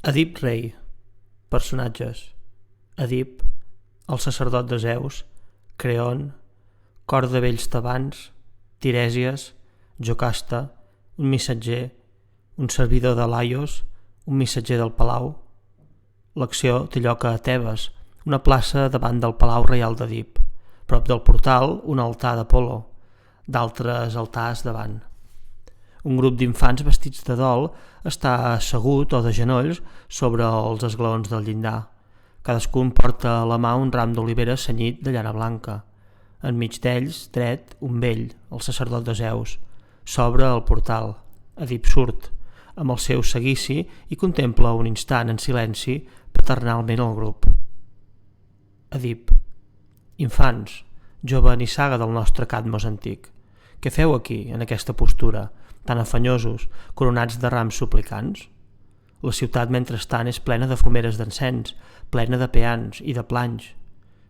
Edip rei. Personatges: Edip, el sacerdot de Zeus, Creon, cor de vells tebans, Tirèsies, Jocasta, un missatger, un servidor de Laios, un missatger del palau. L'acció té lloc a Tebes, una plaça davant del palau reial d'Edip. Prop del portal, un altar d'Apol·lo, d'altres altars davant. Un grup d'infants vestits de dol està assegut o de genolls sobre els esglaons del llindar. Cadascun porta a la mà un ram d'olivera cenyit de llana blanca. Enmig d'ells, dret, un vell, el sacerdot de Zeus. S'obre el portal. Edip surt, amb el seu seguici, i contempla un instant en silenci paternalment el grup. Edip: infants, jove nissaga del nostre Cadmos antic, què feu aquí, en aquesta postura, tan afanyosos, coronats de rams suplicants? La ciutat, mentrestant, és plena de fumeres d'encens, plena de peans i de planys.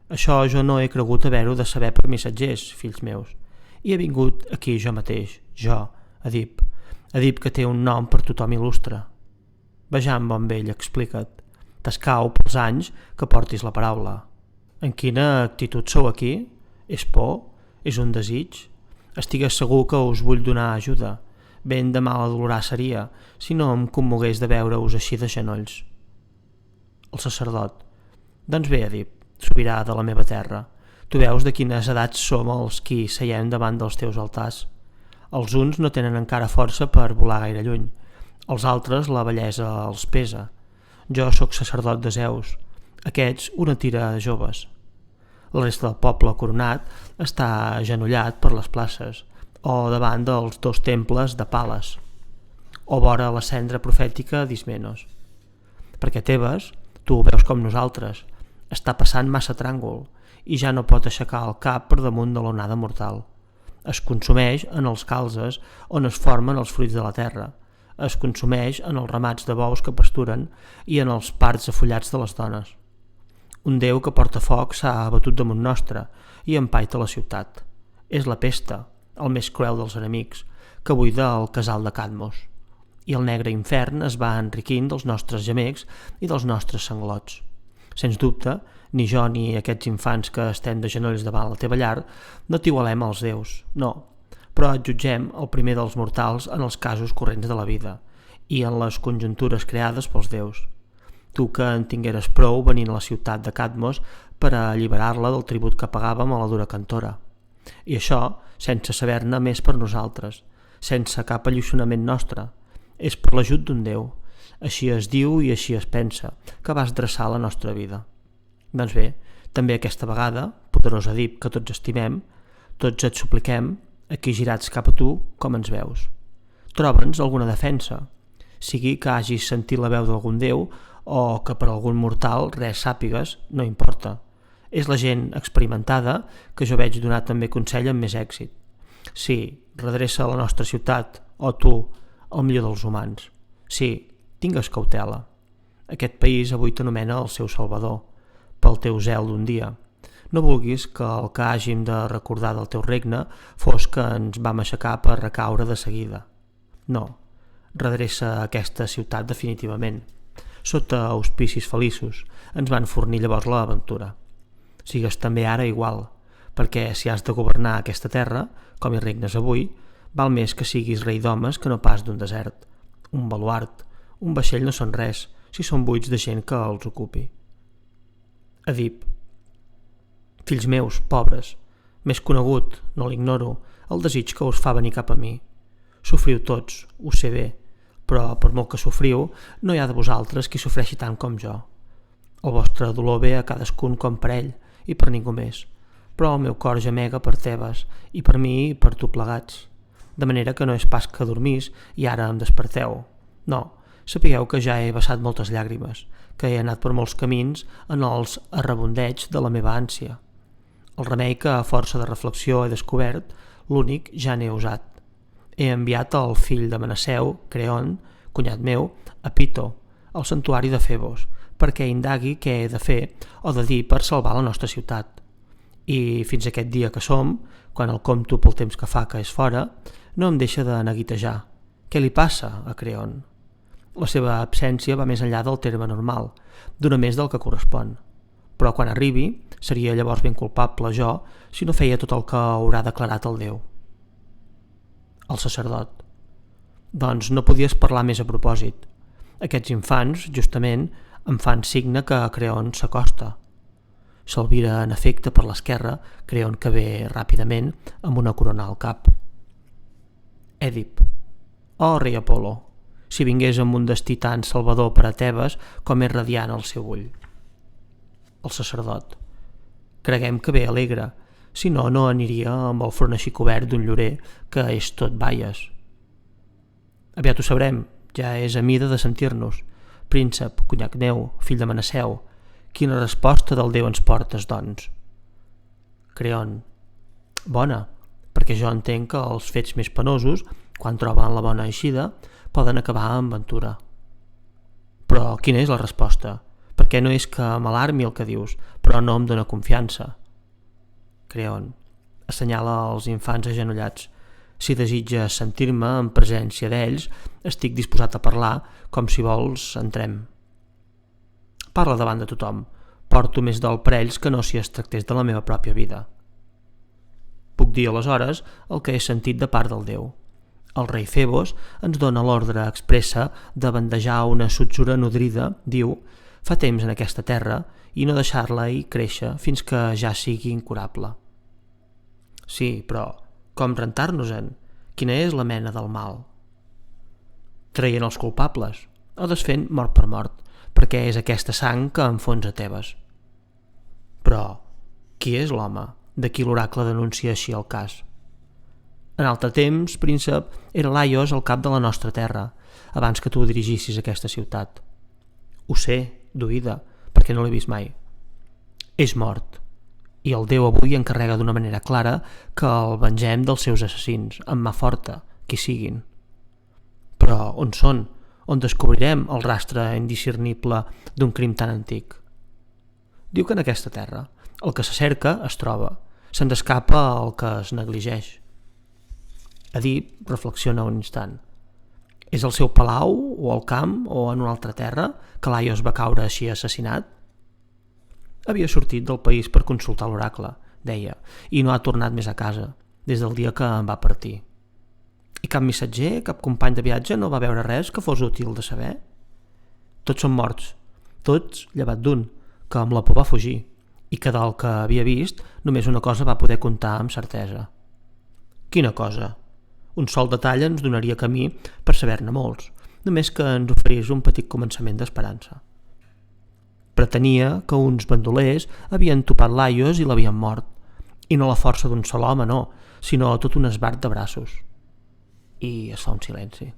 Això jo no he cregut haver-ho de saber per missatgers, fills meus, i he vingut aquí jo mateix, jo, Edip, Edip que té un nom per tothom il·lustre. Vejam, bon vell, explica't. T'escau pels anys que portis la paraula. En quina actitud sou aquí? És por? És un desig? Estigues segur que us vull donar ajuda. Ben de mal adolorar seria, si no em commogués de veure-us així de genolls. El sacerdot: doncs bé, Edip, sobirà de la meva terra, tu veus de quines edats som els qui seiem davant dels teus altars. Els uns no tenen encara força per volar gaire lluny, els altres la bellesa els pesa. Jo sóc sacerdot de Zeus, aquests una tira de joves. La resta del poble coronat està agenollat per les places o davant dels dos temples de Pales o vora la cendra profètica d'Ismenos. Perquè Tebes, tu ho veus com nosaltres, està passant massa tràngol i ja no pot aixecar el cap per damunt de l'onada mortal. Es consumeix en els calzes on es formen els fruits de la terra, es consumeix en els ramats de bous que pasturen i en els parts afollats de les dones. Un déu que porta foc s'ha abatut damunt nostre i empaita la ciutat. És la pesta, el més cruel dels enemics, que buida el casal de Cadmos. I el negre infern es va enriquint dels nostres gemecs i dels nostres sanglots. Sens dubte, ni jo ni aquests infants que estem de genolls davant la teva llar no t'igualem als déus, no, però et jutgem el primer dels mortals en els casos corrents de la vida i en les conjuntures creades pels déus. Tu que en tingueres prou venint a la ciutat de Cadmos per a alliberar-la del tribut que pagàvem a la dura cantora. I això sense saber-ne més per nosaltres, sense cap alliçonament nostre. És per l'ajut d'un Déu. Així es diu i així es pensa, que vas dreçar la nostra vida. Doncs bé, també aquesta vegada, poderós Edip que tots estimem, tots et supliquem, aquí girats cap a tu, com ens veus. Troba'ns alguna defensa, sigui que hagis sentit la veu d'algun déu o que per algun mortal res sàpigues, no importa. És la gent experimentada que jo veig donar també consell amb més èxit. Sí, redreça la nostra ciutat, o tu, el millor dels humans. Sí, tingues cautela. Aquest país avui t'anomena el seu salvador, pel teu zel d'un dia. No vulguis que el que hàgim de recordar del teu regne fos que ens vam aixecar per recaure de seguida. No, redreça aquesta ciutat definitivament. Sota auspicis feliços ens van fornir llavors l'aventura. Sigues també ara igual, perquè si has de governar aquesta terra, com hi regnes avui, val més que siguis rei d'homes que no pas d'un desert. Un baluart, un vaixell no són res, si són buits de gent que els ocupi. Edip: fills meus, pobres, m'és conegut, no l'ignoro, el desig que us fa venir cap a mi. Sofriu tots, ho sé bé, però per molt que sofriu, no hi ha de vosaltres qui sofreixi tant com jo. El vostre dolor ve a cadascun com per ell i per ningú més, però el meu cor gemega per Tebes i per mi i per tu plegats. De manera que no és pas que dormís i ara em desperteu. No, sapigueu que ja he vessat moltes llàgrimes, que he anat per molts camins en els arrebondeig de la meva ànsia. El remei que a força de reflexió he descobert, l'únic ja n'he usat. He enviat el fill de Menaceu, Creon, cunyat meu, a Pito, al santuari de Febos, perquè indagui què he de fer o de dir per salvar la nostra ciutat. I fins aquest dia que som, quan el compto pel temps que fa que és fora, no em deixa de neguitejar. Què li passa a Creon? La seva absència va més enllà del terme normal, d'una més del que correspon. Però quan arribi, seria llavors ben culpable jo si no feia tot el que haurà declarat el Déu. El sacerdot. Doncs no podies parlar més a propòsit. Aquests infants, justament, em fan signe que Creont s'acosta. Se'l vira en efecte per l'esquerra, Creont que ve ràpidament amb una corona al cap. Èdip. Oh, rei Apol·lo, si vingués amb un destí tan salvador per a Tebes com és radiant el seu ull. El sacerdot. Creguem que ve alegre, si no, no aniria amb el front així cobert d'un llorer que és tot baies. Aviat ho sabrem, ja és a mida de sentir-nos. Príncep, conyac meu, fill de Manasseu, quina resposta del Déu ens portes, doncs? Creont. Bona, perquè jo entenc que els fets més penosos, quan troben la bona eixida, poden acabar amb ventura. Però quina és la resposta? Perquè no és que m'alarmi el que dius, però no em dóna confiança. Creont. Assenyala els infants agenollats. Si desitges sentir-me en presència d'ells, estic disposat a parlar, com si vols entrem. Parla davant de tothom. Porto més dol per ells que no si es tractés de la meva pròpia vida. Puc dir aleshores el que he sentit de part del Déu. El rei Febos ens dona l'ordre expressa de bandejar una sutsura nodrida, diu, fa temps en aquesta terra i no deixar-la-hi créixer fins que ja sigui incurable. Sí, però com rentar-nos-en? Quina és la mena del mal? Traient els culpables o desfent mort per mort, perquè és aquesta sang que enfonsa Tebes. Però qui és l'home de qui l'oracle denuncia així el cas? En altre temps, príncep, era Laios el cap de la nostra terra, abans que tu dirigissis aquesta ciutat. Ho sé, d'oïda, perquè no l'he vist mai. És mort, i el Déu avui encarrega d'una manera clara que el vengem dels seus assassins, amb mà forta, qui siguin. Però on són? On descobrirem el rastre indiscernible d'un crim tan antic? Diu que en aquesta terra el que se cerca es troba, se'n escapa el que es negligeix. Èdip reflexiona un instant. És el seu palau, o el camp, o en una altra terra, que Laios va caure així assassinat? Havia sortit del país per consultar l'oracle, deia, i no ha tornat més a casa, des del dia que en va partir. I cap missatger, cap company de viatge no va veure res que fos útil de saber? Tots són morts, tots llevat d'un, que amb la por va fugir, i que del que havia vist només una cosa va poder contar amb certesa. Quina cosa? Un sol detall ens donaria camí per saber-ne molts, només que ens oferís un petit començament d'esperança. Pretenia que uns bandolers havien topat Laios i l'havien mort, i no la força d'un sol home, no, sinó tot un esbart de braços. I es fa un silenci.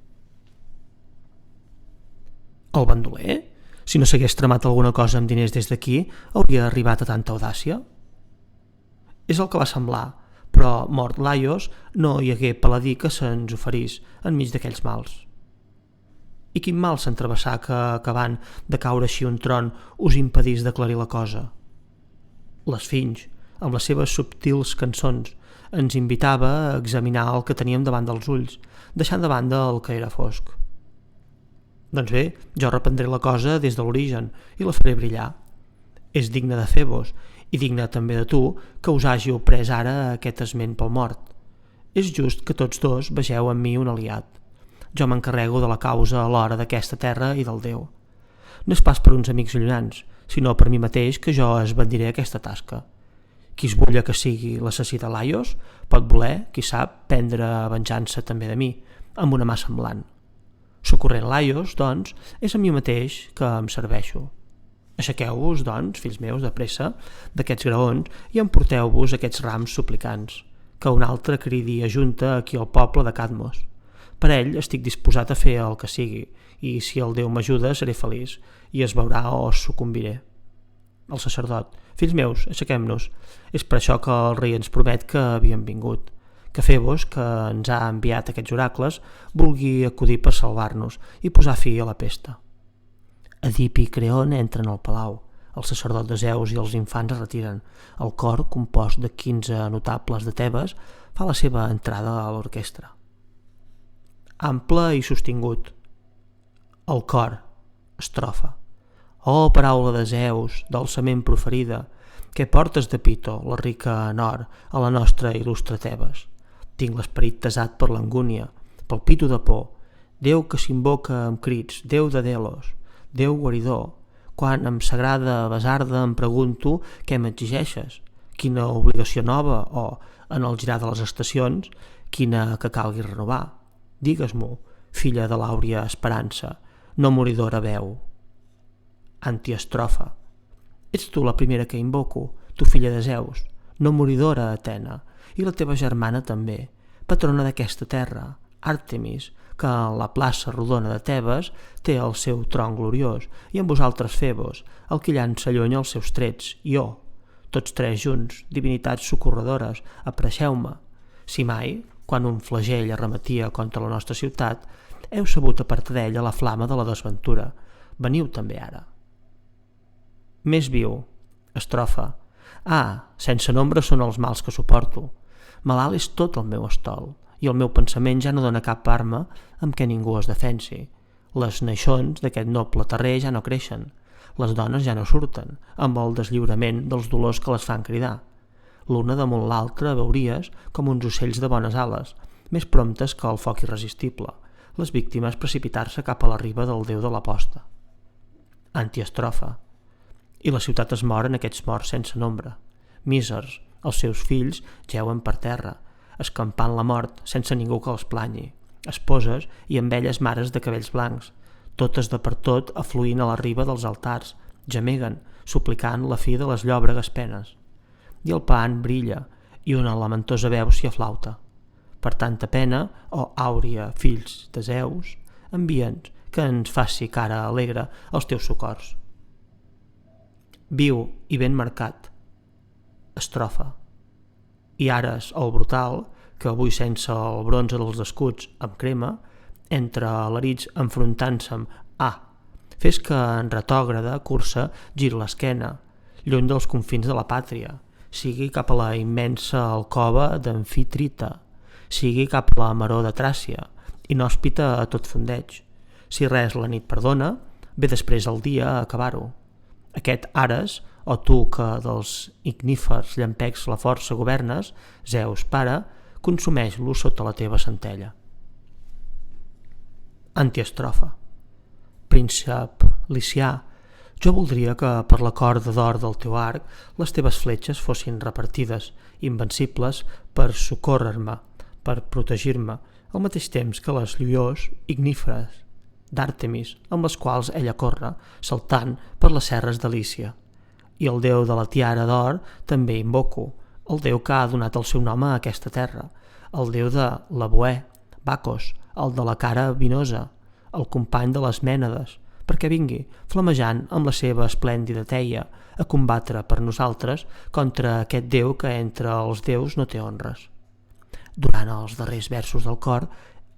El bandoler? Si no s'hagués tramat alguna cosa amb diners des d'aquí, hauria arribat a tanta audàcia? És el que va semblar, però mort Laios no hi hagué paladí que se'ns oferís enmig d'aquells mals. I quin mal s'entrebassà que, acabant de caure així un tron, us impedís d'aclarir la cosa? L'Esfinx, amb les seves subtils cançons, ens invitava a examinar el que teníem davant dels ulls, deixant de banda el que era fosc. Doncs bé, jo reprendré la cosa des de l'origen i la faré brillar. És digne de Febos i digne també de tu que us hàgiu pres ara aquest esment pel mort. És just que tots dos vegeu en mi un aliat. Jo m'encarrego de la causa alhora d'aquesta terra i del Déu. No és pas per uns amics llunyans, sinó per mi mateix que jo esbandiré aquesta tasca. Qui es vulla que sigui l'assassí de Laios pot voler, qui sap, prendre venjança també de mi, amb una mà semblant. Socorrent Laios, doncs, és a mi mateix que em serveixo. Aixequeu-vos, doncs, fills meus, de pressa, d'aquests graons i emporteu-vos aquests rams suplicants, que un altre cridi ajunta aquí al poble de Cadmos. Per ell estic disposat a fer el que sigui, i si el Déu m'ajuda seré feliç, i es veurà o sucumbiré. El sacerdot: fills meus, aixequem-nos. És per això que el rei ens promet que havíem vingut, que Febos, que ens ha enviat aquests oracles, vulgui acudir per salvar-nos i posar fi a la pesta. Èdip i Creont entren al palau. El sacerdot de Zeus i els infants es retiren. El cor, compost de 15 notables de Tebes, fa la seva entrada a l'orquestra. Ample i sostingut. El cor, estrofa. Oh, paraula de Zeus, dolçament proferida, què portes de Pito, la rica nor, a la nostra il·lustre Tebes? Tinc l'esperit tesat per l'angúnia, palpito de por. Déu que s'invoca amb crits, Déu de Delos, Déu guaridor. Quan amb sagrada besarda em pregunto què m'exigeixes, quina obligació nova o, en el girar de les estacions, quina que calgui renovar. Digues-m'ho, filla de l'àurea esperança, no moridora veu. Antiestrofa. Ets tu la primera que invoco, tu filla de Zeus, no moridora Atena, i la teva germana també, patrona d'aquesta terra, Àrtemis, que en la plaça rodona de Tebes té el seu tron gloriós, i amb vosaltres Febos, el que llança lluny els seus trets, i tots tres junts, divinitats socorredores, apreixeu-me. Si mai, quan un flagell arremetia contra la nostra ciutat, heu sabut apartar d'ella la flama de la desventura, veniu també ara. Més viu, estrofa. Sense nombre són els mals que suporto. Malalt és tot el meu estol, i el meu pensament ja no dona cap arma amb què ningú es defensi. Les naixons d'aquest noble terrer ja no creixen. Les dones ja no surten, amb el deslliurament dels dolors que les fan cridar. L'una damunt l'altra veuries com uns ocells de bones ales, més promptes que el foc irresistible, les víctimes precipitar-se cap a la riba del déu de la posta. Antiestrofa. I la ciutat es mor en aquests morts sense nombre. Mísers, els seus fills jeuen per terra, escampant la mort sense ningú que els planyi. Esposes i amb elles mares de cabells blancs, totes de per tot afluint a la riba dels altars, gemeguen, suplicant la fi de les llòbregues penes. I el pan brilla, i una lamentosa veu s'hi aflauta. Per tanta pena, àurea, fills de Zeus, envia'ns que ens faci cara alegre als teus socors. Viu i ben marcat. Estrofa. I Ares, el brutal, que avui sense el bronze dels escuts em crema, entre alarits enfrontant-se amb fes que en retògrada cursa gir l'esquena, lluny dels confins de la pàtria, sigui cap a la immensa alcova d'Amfitrita, sigui cap a la maror de Tràcia, inhòspita a tot fondeig. Si res la nit perdona, ve després el dia a acabar-ho. Aquest Ares, o tu que dels ignífers llampecs la força governes, Zeus pare, consumeix-lo sota la teva centella. Antiestrofa. Príncep Licià, jo voldria que per la corda d'or del teu arc les teves fletxes fossin repartides, invencibles, per socórrer-me, per protegir-me, al mateix temps que les lluors igníferes d'Àrtemis, amb les quals ella corre, saltant per les serres de Lícia. I el déu de la tiara d'or també invoco, el déu que ha donat el seu nom a aquesta terra, el déu de la Boè, Bacos, el de la cara vinosa, el company de les Mènades, perquè vingui, flamejant amb la seva esplèndida teia, a combatre per nosaltres contra aquest déu que entre els déus no té honres. Durant els darrers versos del cor,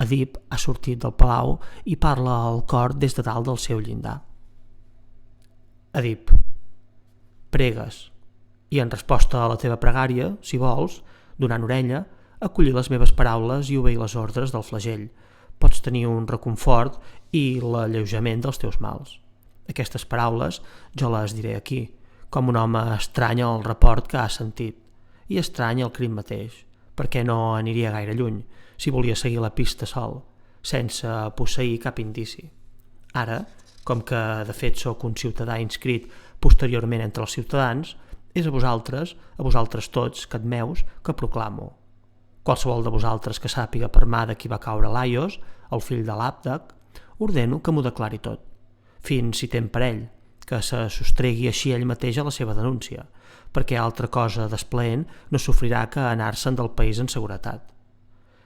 Edip ha sortit del palau i parla al cor des de dalt del seu llindar. Edip. Pregues, i en resposta a la teva pregària, si vols, donant orella, acollir les meves paraules i obeir les ordres del flagell. Pots tenir un reconfort i l'alleujament dels teus mals. Aquestes paraules jo les diré aquí, com un home estrany el report que ha sentit, i estrany el crim mateix, perquè no aniria gaire lluny, si volia seguir la pista sol, sense posseir cap indici. Ara, com que de fet sóc un ciutadà inscrit posteriorment entre els ciutadans, és a vosaltres tots, cadmeus, que proclamo. Qualsevol de vosaltres que sàpiga per mà de qui va caure Laios, el fill de l'Àpdec, ordeno que m'ho declari tot, fins si tem per ell, que se sostregui així ell mateix a la seva denúncia, perquè altra cosa desplaent no sofrirà que anar-se'n del país en seguretat.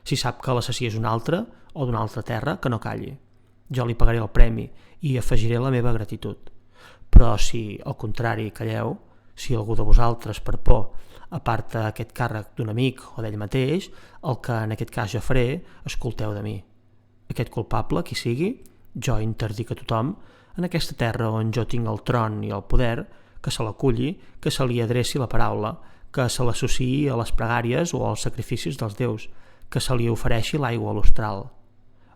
Si sap que l'assassí és un altre, o d'una altra terra, que no calli. Jo li pagaré el premi i afegiré la meva gratitud. Però si, al contrari, calleu, si algú de vosaltres, per por, aparta aquest càrrec d'un amic o d'ell mateix, el que en aquest cas jo faré, escolteu de mi. Aquest culpable, qui sigui, jo interdic a tothom, en aquesta terra on jo tinc el tron i el poder, que se l'aculli, que se li adreci la paraula, que se l'associï a les pregàries o als sacrificis dels déus, que se li ofereixi l'aigua a l'hostral.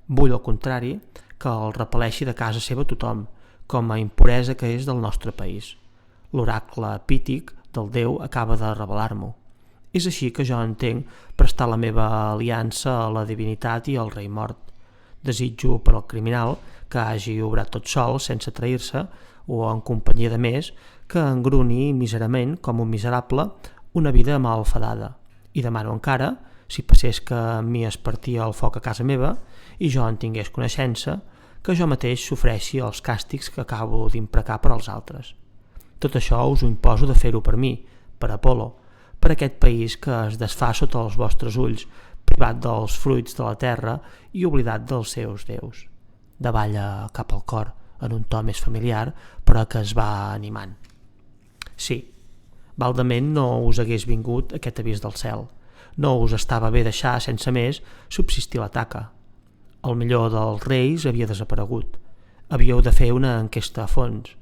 Vull, al contrari, que el repel·leixi de casa seva tothom, com a impuresa que és del nostre país. L'oracle pític del Déu acaba de revelar-m'ho. És així que jo entenc prestar la meva aliança a la divinitat i al rei mort. Desitjo per al criminal que hagi obrat tot sol, sense trair-se, o en companyia de més, que engruni míserament, com un miserable, una vida malfadada. I demano encara, si passés que m'hi es partia el foc a casa meva i jo en tingués coneixença, que jo mateix sofreixi els càstigs que acabo d'imprecar per als altres. Tot això us ho imposo de fer-ho per mi, per Apolo, per aquest país que es desfà sota els vostres ulls, privat dels fruits de la terra i oblidat dels seus déus. Davalla cap al cor, en un to més familiar, però que es va animant. Sí, baldament no us hagués vingut aquest avís del cel. No us estava bé deixar, sense més, subsistir la taca. El millor dels reis havia desaparegut. Havíeu de fer una enquesta a fons.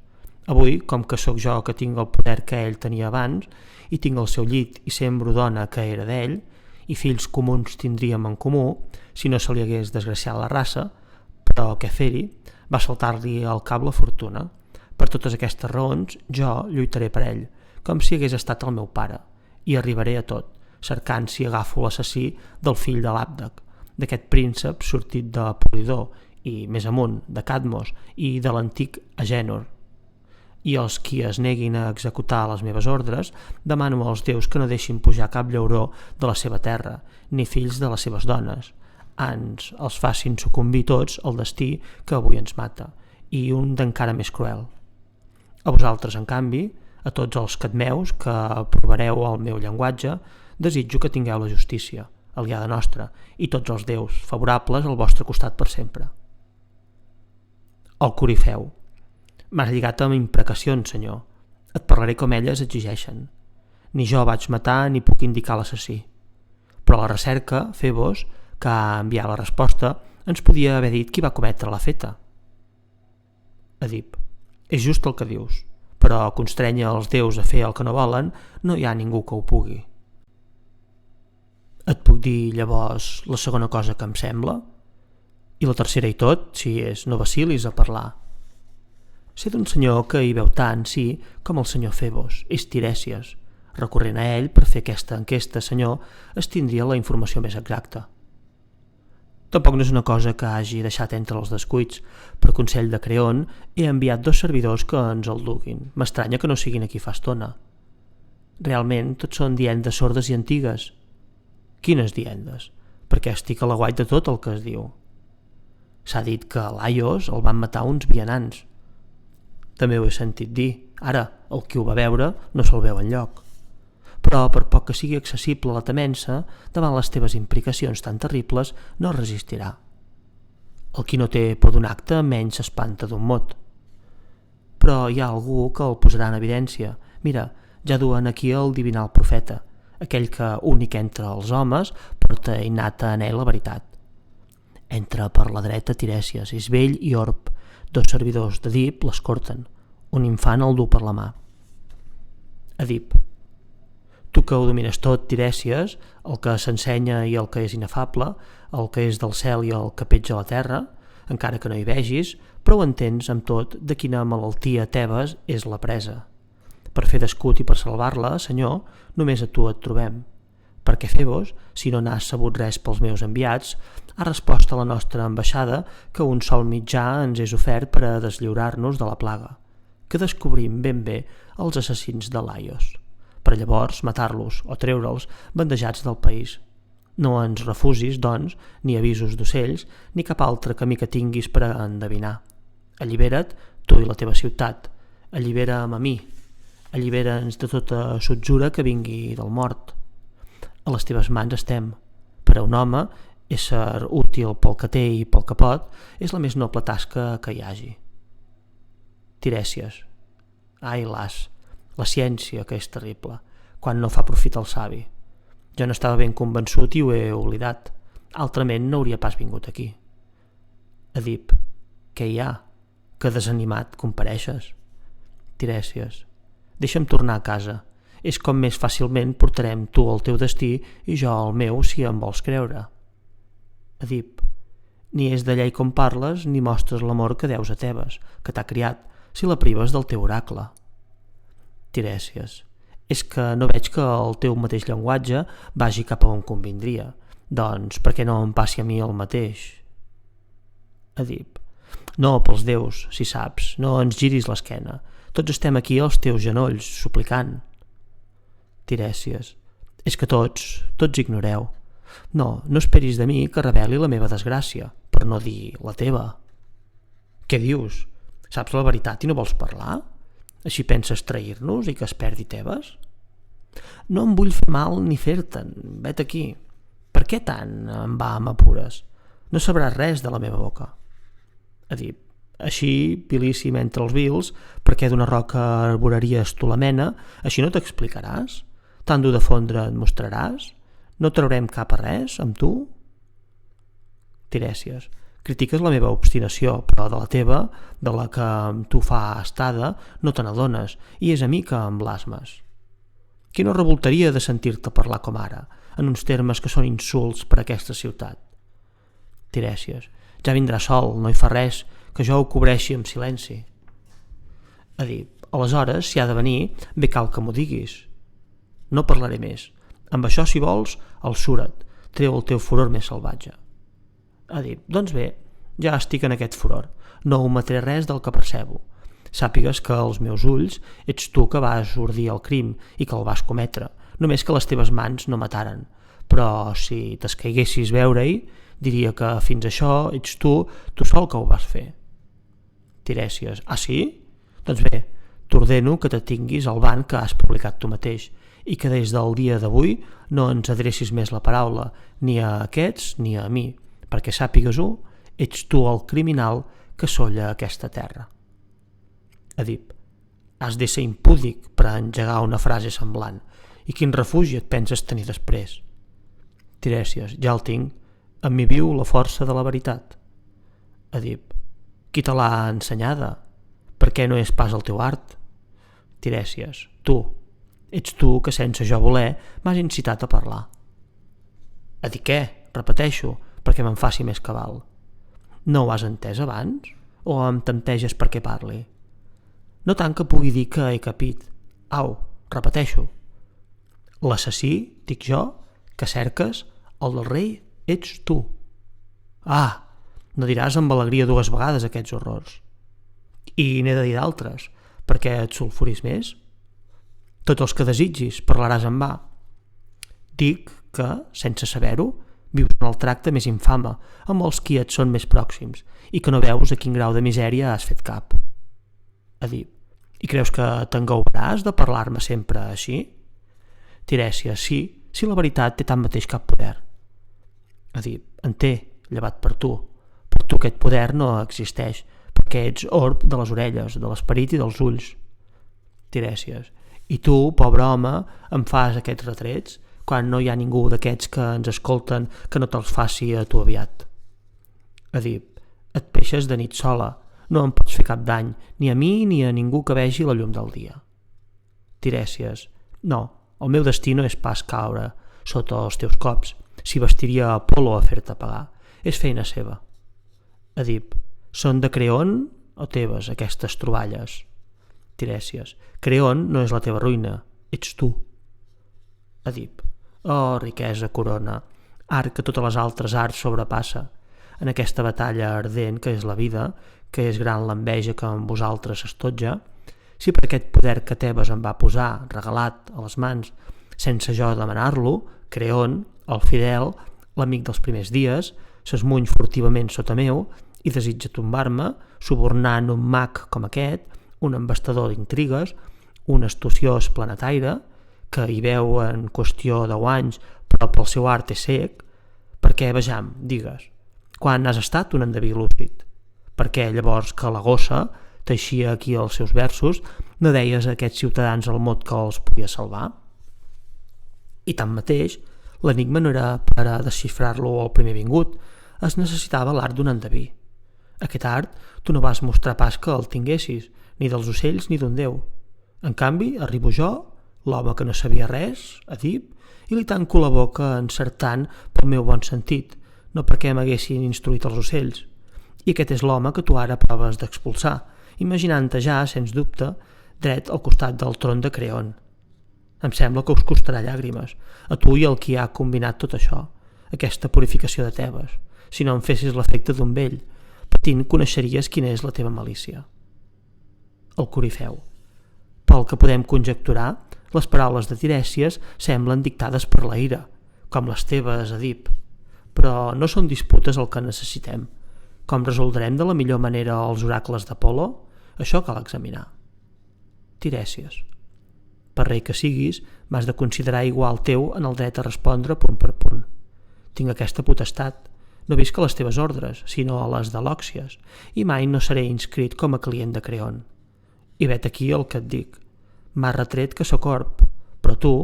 Avui, com que sóc jo que tinc el poder que ell tenia abans, i tinc el seu llit i sembro dona que era d'ell, i fills comuns tindríem en comú, si no se li hagués desgraciat la raça, però què fer-hi? Va saltar-li al cap la fortuna. Per totes aquestes raons, jo lluitaré per ell, com si hagués estat el meu pare, i arribaré a tot, cercant si agafo l'assassí del fill de l'Àbdac, d'aquest príncep sortit de Polidor i, més amunt, de Cadmos i de l'antic Agènor. I els qui es neguin a executar les meves ordres, demano als déus que no deixin pujar cap llauró de la seva terra, ni fills de les seves dones. Ans els facin sucumbir tots al destí que avui ens mata, i un d'encara més cruel. A vosaltres, en canvi, a tots els cadmeus que aprovareu el meu llenguatge, desitjo que tingueu la justícia, aliada nostra, i tots els déus favorables al vostre costat per sempre. El corifeu. M'has lligat amb imprecacions, senyor. Et parlaré com elles exigeixen. Ni jo vaig matar ni puc indicar l'assassí. Però la recerca, Febos, que ha enviat la resposta, ens podia haver dit qui va cometre la feta. Edip. És just el que dius, però constrènyer els déus a fer el que no volen, no hi ha ningú que ho pugui. Et puc dir, llavors, la segona cosa que em sembla? I la tercera i tot, si és, no vacilis a parlar. Sé d'un senyor que hi veu tant, sí, com el senyor Febos, és Tirèsies. Recorrent a ell per fer aquesta enquesta, senyor, es tindria la informació més exacta. Tampoc no és una cosa que hagi deixat entre els descuits. Per consell de Creon he enviat 2 servidors que ens el duguin. M'estranya que no siguin aquí fa estona. Realment tots són diendes sordes i antigues. Quines diendes? Perquè estic a l'aguait de tot el que es diu. S'ha dit que a Laios el van matar uns vianants. També ho he sentit dir. Ara, el qui ho va veure no se'l veu enlloc. Però per poc que sigui accessible la temença, davant les teves implicacions tan terribles, no resistirà. El qui no té por d'un acte menys s'espanta d'un mot. Però hi ha algú que el posarà en evidència. Mira, ja duen aquí el divinal profeta, aquell que, únic entre els homes, porta innata en ell la veritat. Entra per la dreta Tirèsies, és vell i orb. 2 servidors d'Edip l'escorten. Un infant el du per la mà. Edip. Tu que ho domines tot, Tirèsies, el que s'ensenya i el que és inefable, el que és del cel i el que petja la terra, encara que no hi vegis, però ho entens amb tot de quina malaltia Tebes és la presa. Per fer d'escut i per salvar-la, senyor, només a tu et trobem. Perquè Febos, si no n'has sabut res pels meus enviats, ha respost a la nostra ambaixada que un sol mitjà ens és ofert per a deslliurar-nos de la plaga, que descobrim ben bé els assassins de Laios, per llavors matar-los o treure'ls bandejats del país. No ens refusis, doncs, ni avisos d'ocells, ni cap altre camí que tinguis per a endevinar. Allibera't, tu i la teva ciutat. Allibera'm a mi. Allibera'ns de tota sotzura que vingui del mort. A les teves mans estem. Per a un home, ésser útil pel que té i pel que pot, és la més noble tasca que hi hagi. Tirèsies. Ai, las, la ciència que és terrible, quan no fa profit al savi. Jo no estava ben convençut i ho he oblidat. Altrament no hauria pas vingut aquí. Edip. Què hi ha? Que desanimat compareixes. Tirèsies. Deixa'm tornar a casa. És com més fàcilment portarem tu el teu destí i jo el meu si em vols creure. Edip. Ni és d'allà com parles, ni mostres l'amor que deus a Tebes, que t'ha criat, si la prives del teu oracle. Tirèsies. És que no veig que el teu mateix llenguatge vagi cap a on convindria. Doncs per què no em passi a mi el mateix? Edip. No, pels déus, si saps, no ens giris l'esquena. Tots estem aquí als teus genolls, suplicant. Tirèsies. És que tots ignoreu. No esperis de mi que reveli la meva desgràcia, per no dir la teva. Què dius? Saps la veritat i no vols parlar? Així penses trair-nos i que es perdi Tebes? No em vull fer mal ni fer-te'n, vet aquí. Per què tant em va amb apures? No sabràs res de la meva boca. Edip. Així, vilíssim entre els vils, perquè d'una roca arboraries tu la mena, així no t'explicaràs? Tant dur de fondre et mostraràs? No traurem cap a res, amb tu? Tirèsies. Critiques la meva obstinació, però de la teva, de la que tu fa estada, no te n'adones, i és a mi que em blasmes. Qui no revoltaria de sentir-te parlar com ara, en uns termes que són insults per a aquesta ciutat? Tirèsies. Ja vindrà sol, no hi fa res, que jo ho cobreixi amb silenci. Edip. Aleshores, si ha de venir, bé cal que m'ho diguis. No parlaré més. Amb això, si vols, el sura't. Treu el teu furor més salvatge. Edip. Doncs bé, ja estic en aquest furor. No ometré res del que percebo. Sàpigues que als meus ulls ets tu que vas ordir el crim i que el vas cometre, només que les teves mans no mataren. Però si t'escaiguessis veure-hi, diria que fins això ets tu sol que ho vas fer. Tirèsies. Ah, sí? Doncs bé, t'ordeno que te tinguis al ban que has publicat tu mateix i que des del dia d'avui no ens adrecis més la paraula ni a aquests ni a mi, perquè sàpigues-ho, ets tu el criminal que solla aquesta terra. Edip. Has de ser impúdic per engegar una frase semblant. I quin refugi et penses tenir després? Tirèsies. Ja el tinc. En mi viu la força de la veritat. Edip. Qui te l'ha ensenyada? Per què no és pas el teu art? Tirèsies. Tu. Ets tu que sense jo voler m'has incitat a parlar. A dir què? Repeteixo, perquè me'n faci més cabal. No ho has entès abans? O em tempteges perquè parli? No tant que pugui dir que he capit. Au, repeteixo. L'assassí, dic jo, que cerques, el del rei, ets tu. Ah, no diràs amb alegria dues vegades aquests horrors. I n'he de dir d'altres, perquè et sulfuris més? Tots els que desitgis parlaràs en va. Dic que, sense saber-ho, vius en el tracte més infame amb els qui et són més pròxims i que no veus a quin grau de misèria has fet cap. Edip. I creus que t'engaubaràs de parlar-me sempre així? Tirèsies. Sí, si la veritat té tanmateix cap poder. Edip. En té, llevat per tu. Per tu aquest poder no existeix, perquè ets orb de les orelles, de l'esperit i dels ulls. Tirèsies. I tu, pobre home, em fas aquests retrets quan no hi ha ningú d'aquests que ens escolten que no te'ls faci a tu aviat. Edip. Et peixes de nit sola. No em pots fer cap dany, ni a mi ni a ningú que vegi la llum del dia. Tirèsies. No, el meu destí no és pas caure sota els teus cops. Si vestiria Apolo a fer-te pagar. És feina seva. Edip. Són de Creon o teves, aquestes troballes? Tirèsies. Creon no és la teva ruïna, ets tu. Edip. Oh, riquesa, corona, art que totes les altres arts sobrepassa. En aquesta batalla ardent que és la vida, que és gran l'enveja que amb vosaltres s'estotja, si per aquest poder que Tebes em va posar, regalat a les mans, sense jo demanar-lo, Creon, el fidel, l'amic dels primers dies, s'esmuny furtivament sota meu i desitja tombar-me, subornant un mag com aquest, un embastador d'intrigues, un astuciós planetaire, que hi veu en qüestió 10 anys, però pel seu art és cec, perquè, vejam, digues, quan has estat un endeví lúcid? Perquè llavors que la gossa teixia aquí els seus versos, no deies a aquests ciutadans el mot que els podia salvar? I tanmateix, l'enigma no era per a desxifrar-lo al primer vingut, es necessitava l'art d'un endeví. Aquest art tu no vas mostrar pas que el tinguessis, ni dels ocells ni d'un déu. En canvi, arribo jo, l'home que no sabia res, Edip, i li tanco la boca encertant pel meu bon sentit, no perquè m'haguessin instruït els ocells. I aquest és l'home que tu ara proves d'expulsar, imaginant-te ja, sens dubte, dret al costat del tron de Creon. Em sembla que us costarà llàgrimes, a tu i al qui ha combinat tot això, aquesta purificació de Tebes. Si no em fessis l'efecte d'un vell, patint coneixeries quina és la teva malícia. El Corifeu. Pel que podem conjecturar, les paraules de Tirèsies semblen dictades per la ira, com les teves, Edip. Però no són disputes el que necessitem. Com resoldrem de la millor manera els oracles d'Apol·lo? Això cal examinar. Tirèsies. Per rei que siguis, m'has de considerar igual teu en el dret a respondre punt per punt. Tinc aquesta potestat. No visc a les teves ordres, sinó a les de Lòxies, i mai no seré inscrit com a client de Creon. I vet aquí el que et dic. M'has retret que sóc orb, però tu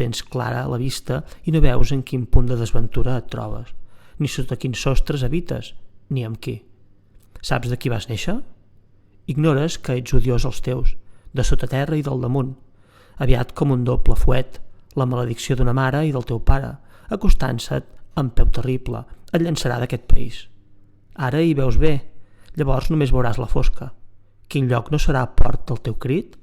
tens clara a la vista i no veus en quin punt de desventura et trobes, ni sota quins sostres habites, ni amb qui. Saps de qui vas néixer? Ignores que ets odiós als teus, de sota terra i del damunt, aviat com un doble fuet, la maledicció d'una mare i del teu pare, acostant-se't amb peu terrible, et llançarà d'aquest país. Ara hi veus bé, llavors només veuràs la fosca. Quin lloc no serà port del teu crit?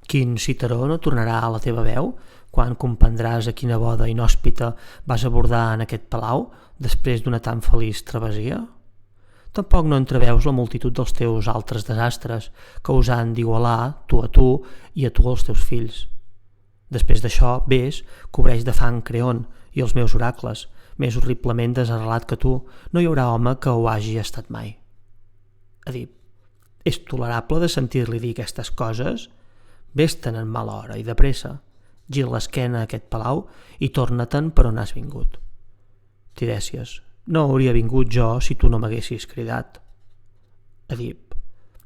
Quin citaró no tornarà a la teva veu quan comprendràs a quina boda inhòspita vas abordar en aquest palau després d'una tan feliç travessia? Tampoc no entreveus la multitud dels teus altres desastres que us han d'igualar tu a tu i a tu als teus fills. Després d'això, vés, cobreix de fang Creon i els meus oracles, més horriblement desarrelat que tu, no hi haurà home que ho hagi estat mai. Edip. És tolerable de sentir-li dir aquestes coses? Vés-te'n en mala hora i de pressa. Gir l'esquena a aquest palau i torna-te'n per on has vingut. Tirèsies. No hauria vingut jo si tu no m'haguessis cridat. Edip.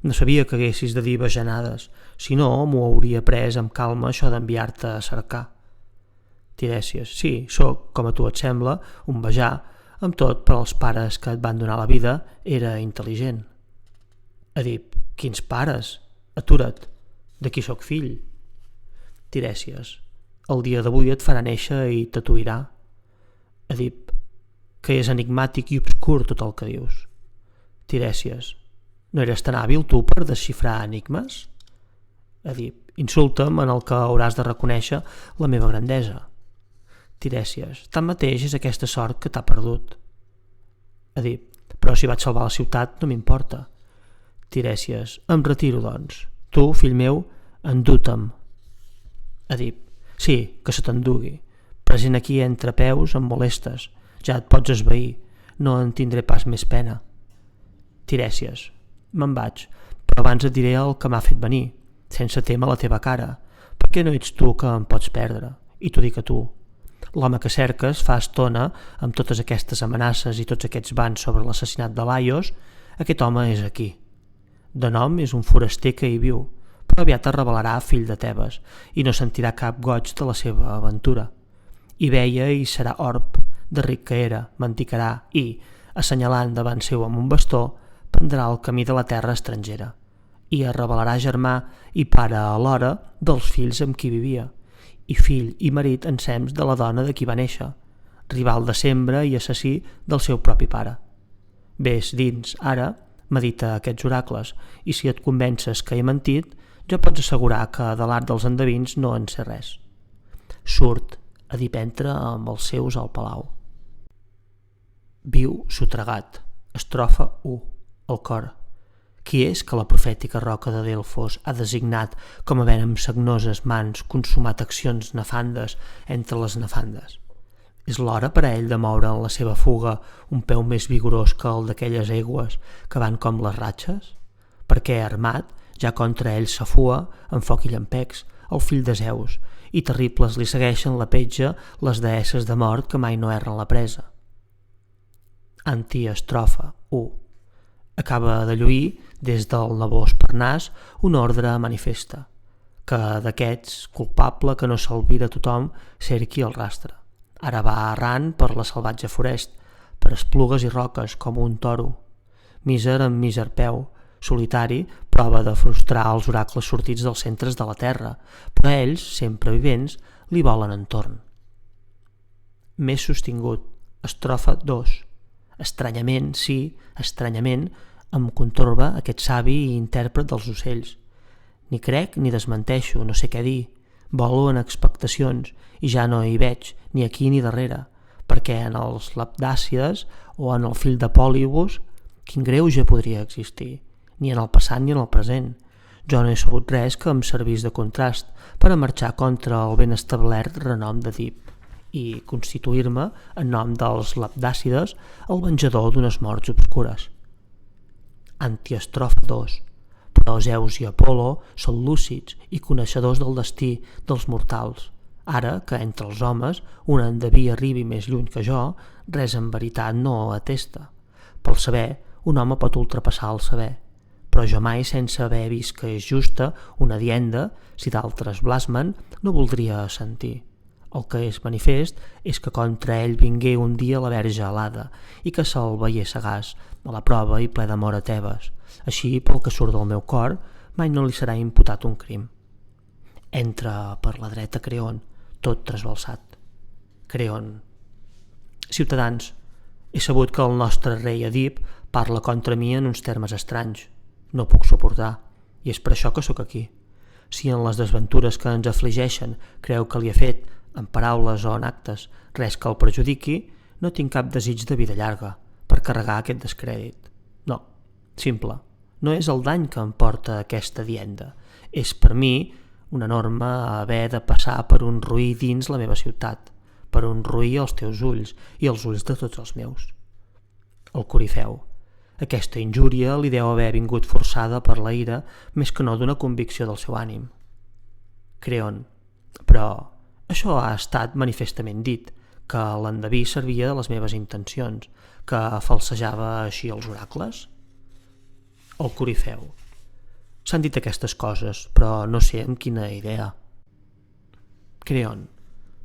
No sabia que haguessis de dir bajanades, si no m'ho hauria pres amb calma això d'enviar-te a cercar. Tirèsies. Sí, sóc, com a tu et sembla, un bajà, amb tot per als pares que et van donar la vida era intel·ligent. Edip. Quins pares? Atura't. De qui sóc fill? Tirèsies. El dia d'avui et farà néixer i t'atuirà. Edip. Que és enigmàtic i obscur tot el que dius. Tirèsies. No eres tan hàbil tu per desxifrar enigmes? Edip. Insulta'm en el que hauràs de reconèixer la meva grandesa. Tirèsies. Tanmateix és aquesta sort que t'ha perdut. Edip. Però si vaig salvar la ciutat no m'importa. Tirèsies. Em retiro, doncs. Tu, fill meu, endú-te'm. Edip. Sí, que se t'endugui. Present aquí entre peus em molestes. Ja et pots esvair. No en tindré pas més pena. Tirèsies. Me'n vaig, però abans et diré el que m'ha fet venir, sense témer la teva cara, perquè no ets tu que em pots perdre, i t'ho dic a tu. L'home que cerques fa estona, amb totes aquestes amenaces i tots aquests bans sobre l'assassinat de Laios, aquest home és aquí. De nom és un foraster que hi viu, però aviat es revelarà fill de Tebes i no sentirà cap goig de la seva aventura. I veia i serà orb, de ric que era, mendicarà i, assenyalant davant seu amb un bastó, prendrà el camí de la terra estrangera i es revelarà germà i pare alhora dels fills amb qui vivia i fill i marit ensems de la dona de qui va néixer, rival de sembra i assassí del seu propi pare. Ves dins, ara, medita aquests oracles i si et convences que he mentit, ja pots assegurar que de l'art dels endevins no en sé res. Surt, Edip entra amb els seus al palau. Viu sotregat. Estrofa 1. El cor. Qui és que la profètica roca de Delfos ha designat com havent amb sagnoses mans consumat accions nefandes entre les nefandes? És l'hora per a ell de moure en la seva fuga un peu més vigorós que el d'aquelles aigües que van com les ratxes? Perquè armat, ja contra ell s'afua, amb foc i llampecs, el fill de Zeus, i terribles li segueixen la petja les deesses de mort que mai no erren la presa. Antiestrofa 1. Acaba de lluir, des del nebós Parnàs, una ordre manifesta, que d'aquests, culpable que no s'alvira tothom, cerqui el rastre. Ara va errant per la salvatge forest, per esplugues i roques, com un toro. Míser amb míser peu, solitari, prova de frustrar els oracles sortits dels centres de la terra, però ells, sempre vivents, li volen entorn. Més sostingut, Estrofa 2. Estranyament, sí, estranyament, em contorba aquest savi i intèrpret dels ocells. Ni crec ni desmenteixo, no sé què dir. Volo en expectacions i ja no hi veig ni aquí ni darrere, perquè en els labdàcides o en el fill de pòlibus quin greuge podria existir, ni en el passat ni en el present. Jo no he sabut res que em servís de contrast per a marxar contra el ben establert renom d'Edip i constituir-me en nom dels labdàcides el venjador d'unes morts obscures. Antiestrofa 2. Però Zeus i Apol·lo són lúcids i coneixedors del destí dels mortals. Ara que entre els homes un endeví arribi més lluny que jo, res en veritat no atesta. Pel saber, un home pot ultrapassar el saber, però jo mai sense haver vist que és justa una dienda, si d'altres blasmen, no voldria assentir. El que és manifest és que contra ell vingué un dia la verge alada i que se'l veié sagàs a la prova i ple d'amor a Tebes. Així, pel que surt del meu cor, mai no li serà imputat un crim. Entra per la dreta Creon, tot trasbalsat. Creon. Ciutadans, he sabut que el nostre rei Edip parla contra mi en uns termes estranys. No puc suportar, i és per això que sóc aquí. Si en les desventures que ens afligeixen creu que li he fet, en paraules o en actes, res que el perjudiqui, no tinc cap desig de vida llarga per carregar aquest descrèdit. No, simple, no és el dany que em porta aquesta dienda. És per mi una norma haver de passar per un roí dins la meva ciutat, per un roí als teus ulls i als ulls de tots els meus. El Corifeu. Aquesta injúria li deu haver vingut forçada per la ira més que no d'una convicció del seu ànim. Creon. Però això ha estat manifestament dit, que l'endeví servia de les meves intencions, que falsejava així els oracles? El Corifeu. S'han dit aquestes coses, però no sé amb quina idea. Creon.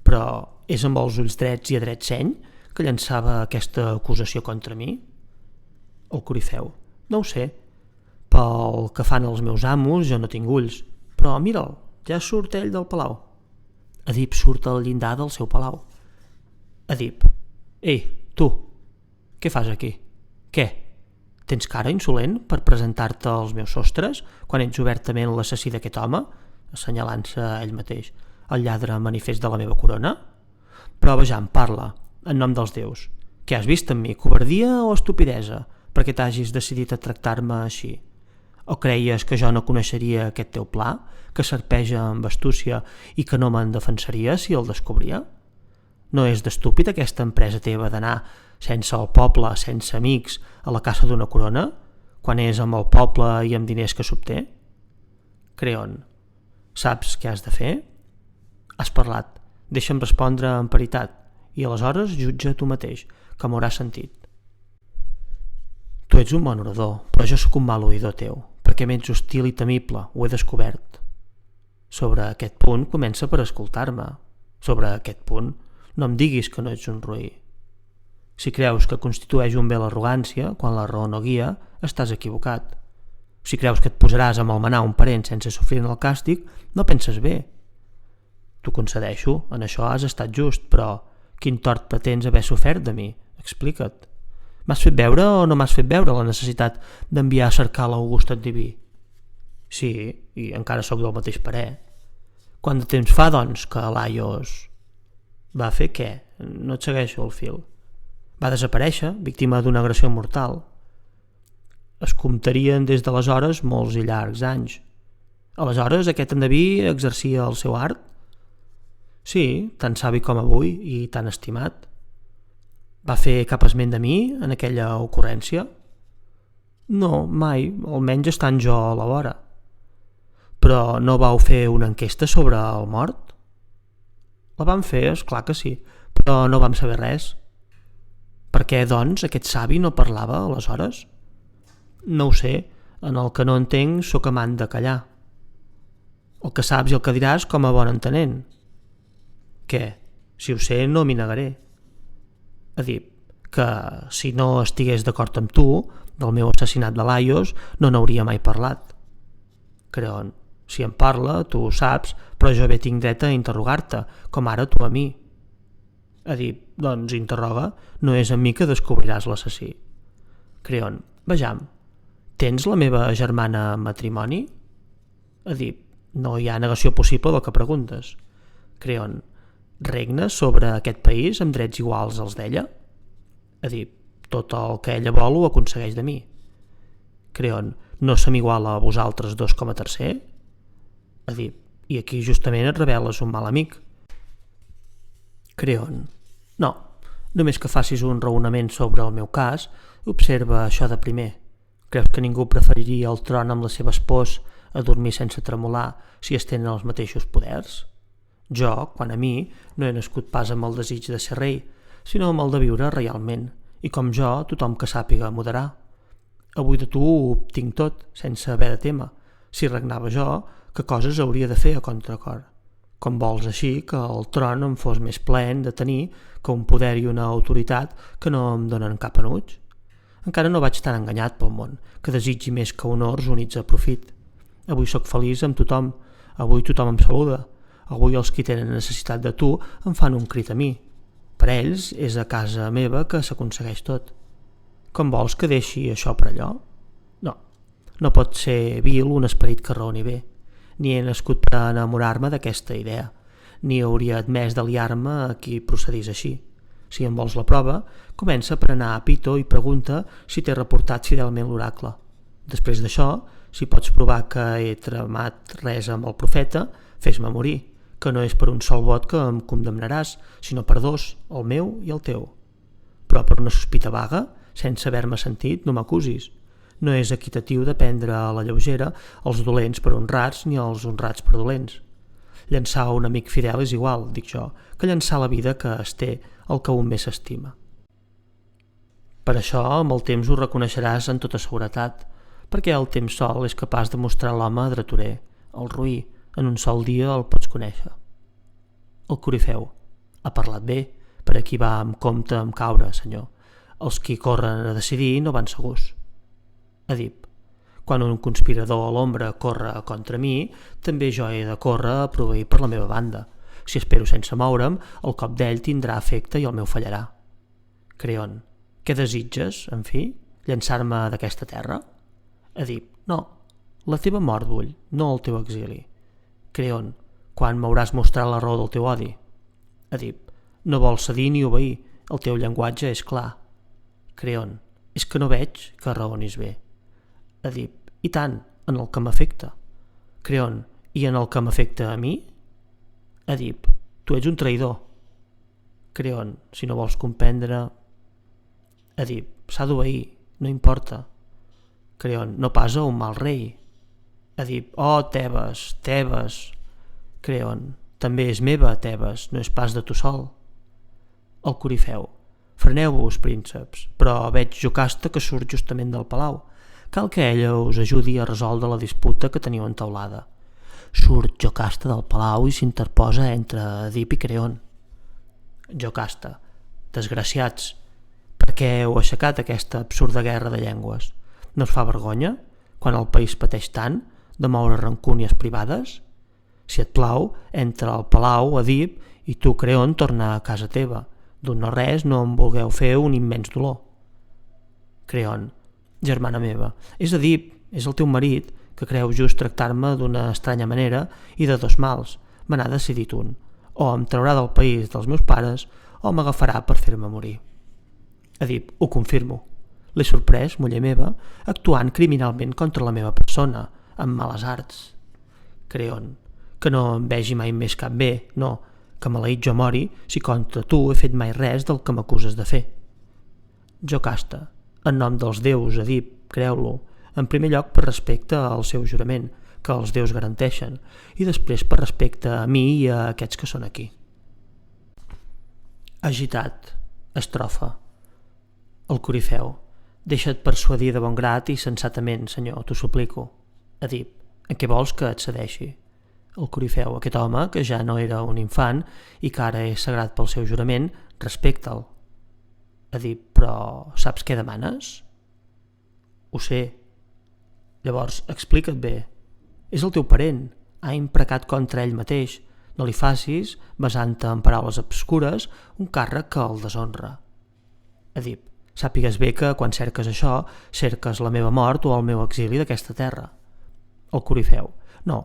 Però és amb els ulls drets i a dret seny que llançava aquesta acusació contra mi? El Corifeu. No ho sé. Pel que fan els meus amos jo no tinc ulls, però mira'l, ja surt ell del palau. Edip surt al llindar del seu palau. Edip. Ei, tu, què fas aquí? Què? Tens cara insolent per presentar-te als meus sostres quan ets obertament l'assassí d'aquest home, assenyalant-se a ell mateix, el lladre manifest de la meva corona? Però vejam, parla, en nom dels déus. Què has vist en mi, covardia o estupidesa, perquè t'hagis decidit a tractar-me així? O creies que jo no coneixeria aquest teu pla, que serpeja amb astúcia i que no me'n defensaria si el descobria? No és d'estúpid aquesta empresa teva d'anar sense el poble, sense amics, a la caça d'una corona, quan és amb el poble i amb diners que s'obté? Creon. Saps què has de fer? Has parlat. Deixa'm respondre amb paritat i aleshores jutja tu mateix, que m'hauràs sentit. Tu ets un bon orador, però jo sóc un mal oïdor teu, perquè m'ets hostil i temible, ho he descobert. Sobre aquest punt comença per escoltar-me. Sobre aquest punt no em diguis que no ets un roí. Si creus que constitueix un bé l'arrogància, quan la raó no guia, estàs equivocat. Si creus que et posaràs a malmenar un parent sense sofrir el càstig, no penses bé. T'ho concedeixo, en això has estat just, però quin tort pretens haver sofert de mi? Explica't. M'has fet veure o no m'has fet veure la necessitat d'enviar a cercar l'august diví? Sí, i encara sóc del mateix parer. Quant de temps fa, doncs, que Laios va fer què? No et segueixo el fil. Va desaparèixer, víctima d'una agressió mortal. Es comptarien des d'aleshores molts i llargs anys. Aleshores aquest endeví exercia el seu art? Sí, tan savi com avui i tan estimat. Va fer cap esment de mi en aquella ocurrència? No, mai, almenys estant jo a la vora. Però no vau fer una enquesta sobre el mort? La vam fer, esclar que sí, però no vam saber res. Per què, doncs, aquest savi no parlava aleshores? No ho sé, en el que no entenc sóc amant de callar. El que saps i el que diràs com a bon entenent. Què? Si ho sé, no m'hi negaré. Edip, que si no estigués d'acord amb tu, del meu assassinat de Laios, no n'hauria mai parlat. Creon, si em parla, tu ho saps, però jo bé tinc dret a interrogar-te, com ara tu a mi. Edip, doncs interroga, no és amb mi que descobriràs l'assassí. Creon, vejam, tens la meva germana en matrimoni? Edip, no hi ha negació possible del que preguntes. Creon, regna sobre aquest país amb drets iguals als d'ella? Edip, tot el que ella vol ho aconsegueix de mi. Creon, no se m'iguala a vosaltres dos com a tercer? Edip, i aquí justament et reveles un mal amic. Creon, no, només que facis un raonament sobre el meu cas, observa això de primer. Creus que ningú preferiria el tron amb les seves pors a dormir sense tremolar si es tenen els mateixos poders? Jo, quan a mi, no he nascut pas amb el desig de ser rei, sinó amb el de viure reialment, i com jo, tothom que sàpiga moderar. Avui de tu ho obtinc tot, sense haver de témer. Si regnava jo, que coses hauria de fer a contracor? Com vols així que el tron em fos més plen de tenir que un poder i una autoritat que no em donen cap enuig? Encara no vaig tan enganyat pel món, que desitgi més que honors units a profit. Avui sóc feliç amb tothom, avui tothom em saluda, avui els qui tenen necessitat de tu em fan un crit a mi. Per ells és a casa meva que s'aconsegueix tot. Com vols que deixi això per allò? No, no pot ser vil un esperit que raoni bé. Ni he nascut per enamorar-me d'aquesta idea, ni hauria admès d'aliar-me a qui procedís així. Si en vols la prova, comença per anar a Pito i pregunta si t'he reportat fidelment l'oracle. Després d'això, si pots provar que he tramat res amb el profeta, fes-me morir, que no és per un sol vot que em condemnaràs, sinó per dos, el meu i el teu. Però per una sospita vaga, sense haver-me sentit, no m'acusis. No és equitatiu de prendre a la lleugera els dolents per honrats ni els honrats per dolents. Llençar un amic fidel és igual, dic jo, que llençar la vida que es té el que un més s'estima. Per això, amb el temps ho reconeixeràs en tota seguretat, perquè el temps sol és capaç de mostrar l'home dretorer, el roí, en un sol dia el pots conèixer. El corifeu, ha parlat bé, per a qui va amb compte amb caure, senyor. Els qui corren a decidir no van segurs. Edip, quan un conspirador a l'ombra corre contra mi, també jo he de córrer a proveir per la meva banda. Si espero sense moure'm, el cop d'ell tindrà efecte i el meu fallarà. Creon, què desitges, en fi? Llançar-me d'aquesta terra? Edip, no, la teva mort vull, no el teu exili. Creon, quan m'hauràs mostrat la raó del teu odi? Edip, no vols cedir ni obeir, el teu llenguatge és clar. Creon, és que no veig que raonis bé. Edip, i tant, en el que m'afecta. Creon, i en el que m'afecta a mi? Edip, tu ets un traïdor. Creon, si no vols comprendre... Edip, s'ha d'obeir, no importa. Creon, no pas a un mal rei. Edip, oh, Tebes, Tebes. Creon, també és meva, Tebes, no és pas de tu sol. El corifeu, freneu-vos, prínceps, però veig Jocasta que surt justament del palau. Cal que ella us ajudi a resoldre la disputa que teniu entaulada. Surt Jocasta del palau i s'interposa entre Edip i Creon. Jocasta, desgraciats, per què heu aixecat aquesta absurda guerra de llengües? No us fa vergonya, quan el país pateix tant, de moure rancúnies privades? Si et plau, entra al palau, Edip, i tu, Creon, torna a casa teva. D'un no res no em vulgueu fer un immens dolor. Creon, germana meva, és Edip, és el teu marit, que creu just tractar-me d'una estranya manera i de dos mals. Me n'ha decidit un. O em traurà del país dels meus pares o m'agafarà per fer-me morir. Edip, ho confirmo. L'he sorprès, muller meva, actuant criminalment contra la meva persona, amb males arts. Creon, que no em vegi mai més cap bé, no, que maleït jo mori si contra tu he fet mai res del que m'acuses de fer. Jocasta, en nom dels déus, Edip, creu-lo, en primer lloc per respecte al seu jurament, que els déus garanteixen, i després per respecte a mi i a aquests que són aquí. Agitat, estrofa. El corifeu, deixa't persuadir de bon grat i sensatament, senyor, t'ho suplico. Edip, en què vols que et cedeixi? El corifeu, aquest home, que ja no era un infant i que ara és sagrat pel seu jurament, respecta'l. Edip, però saps què demanes? Ho sé. Llavors, explica't bé. És el teu parent, ha imprecat contra ell mateix. No li facis, basant-te en paraules obscures, un càrrec que el deshonra. Edip, sàpigues bé que quan cerques això, cerques la meva mort o el meu exili d'aquesta terra. El Corifeu, no,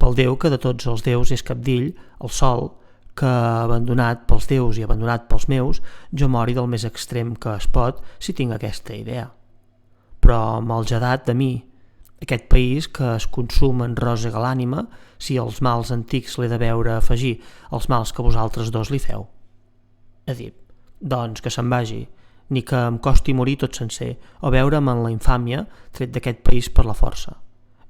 pel Déu que de tots els déus és capdill, el sol, que abandonat pels déus i abandonat pels meus, jo mori del més extrem que es pot si tinc aquesta idea. Però malgedat de mi, aquest país que es consum en rosega l'ànima, si els mals antics l'he de veure afegir als mals que vosaltres dos li feu. Edip, doncs que se'n vagi, ni que em costi morir tot sencer o veure'm en la infàmia tret d'aquest país per la força.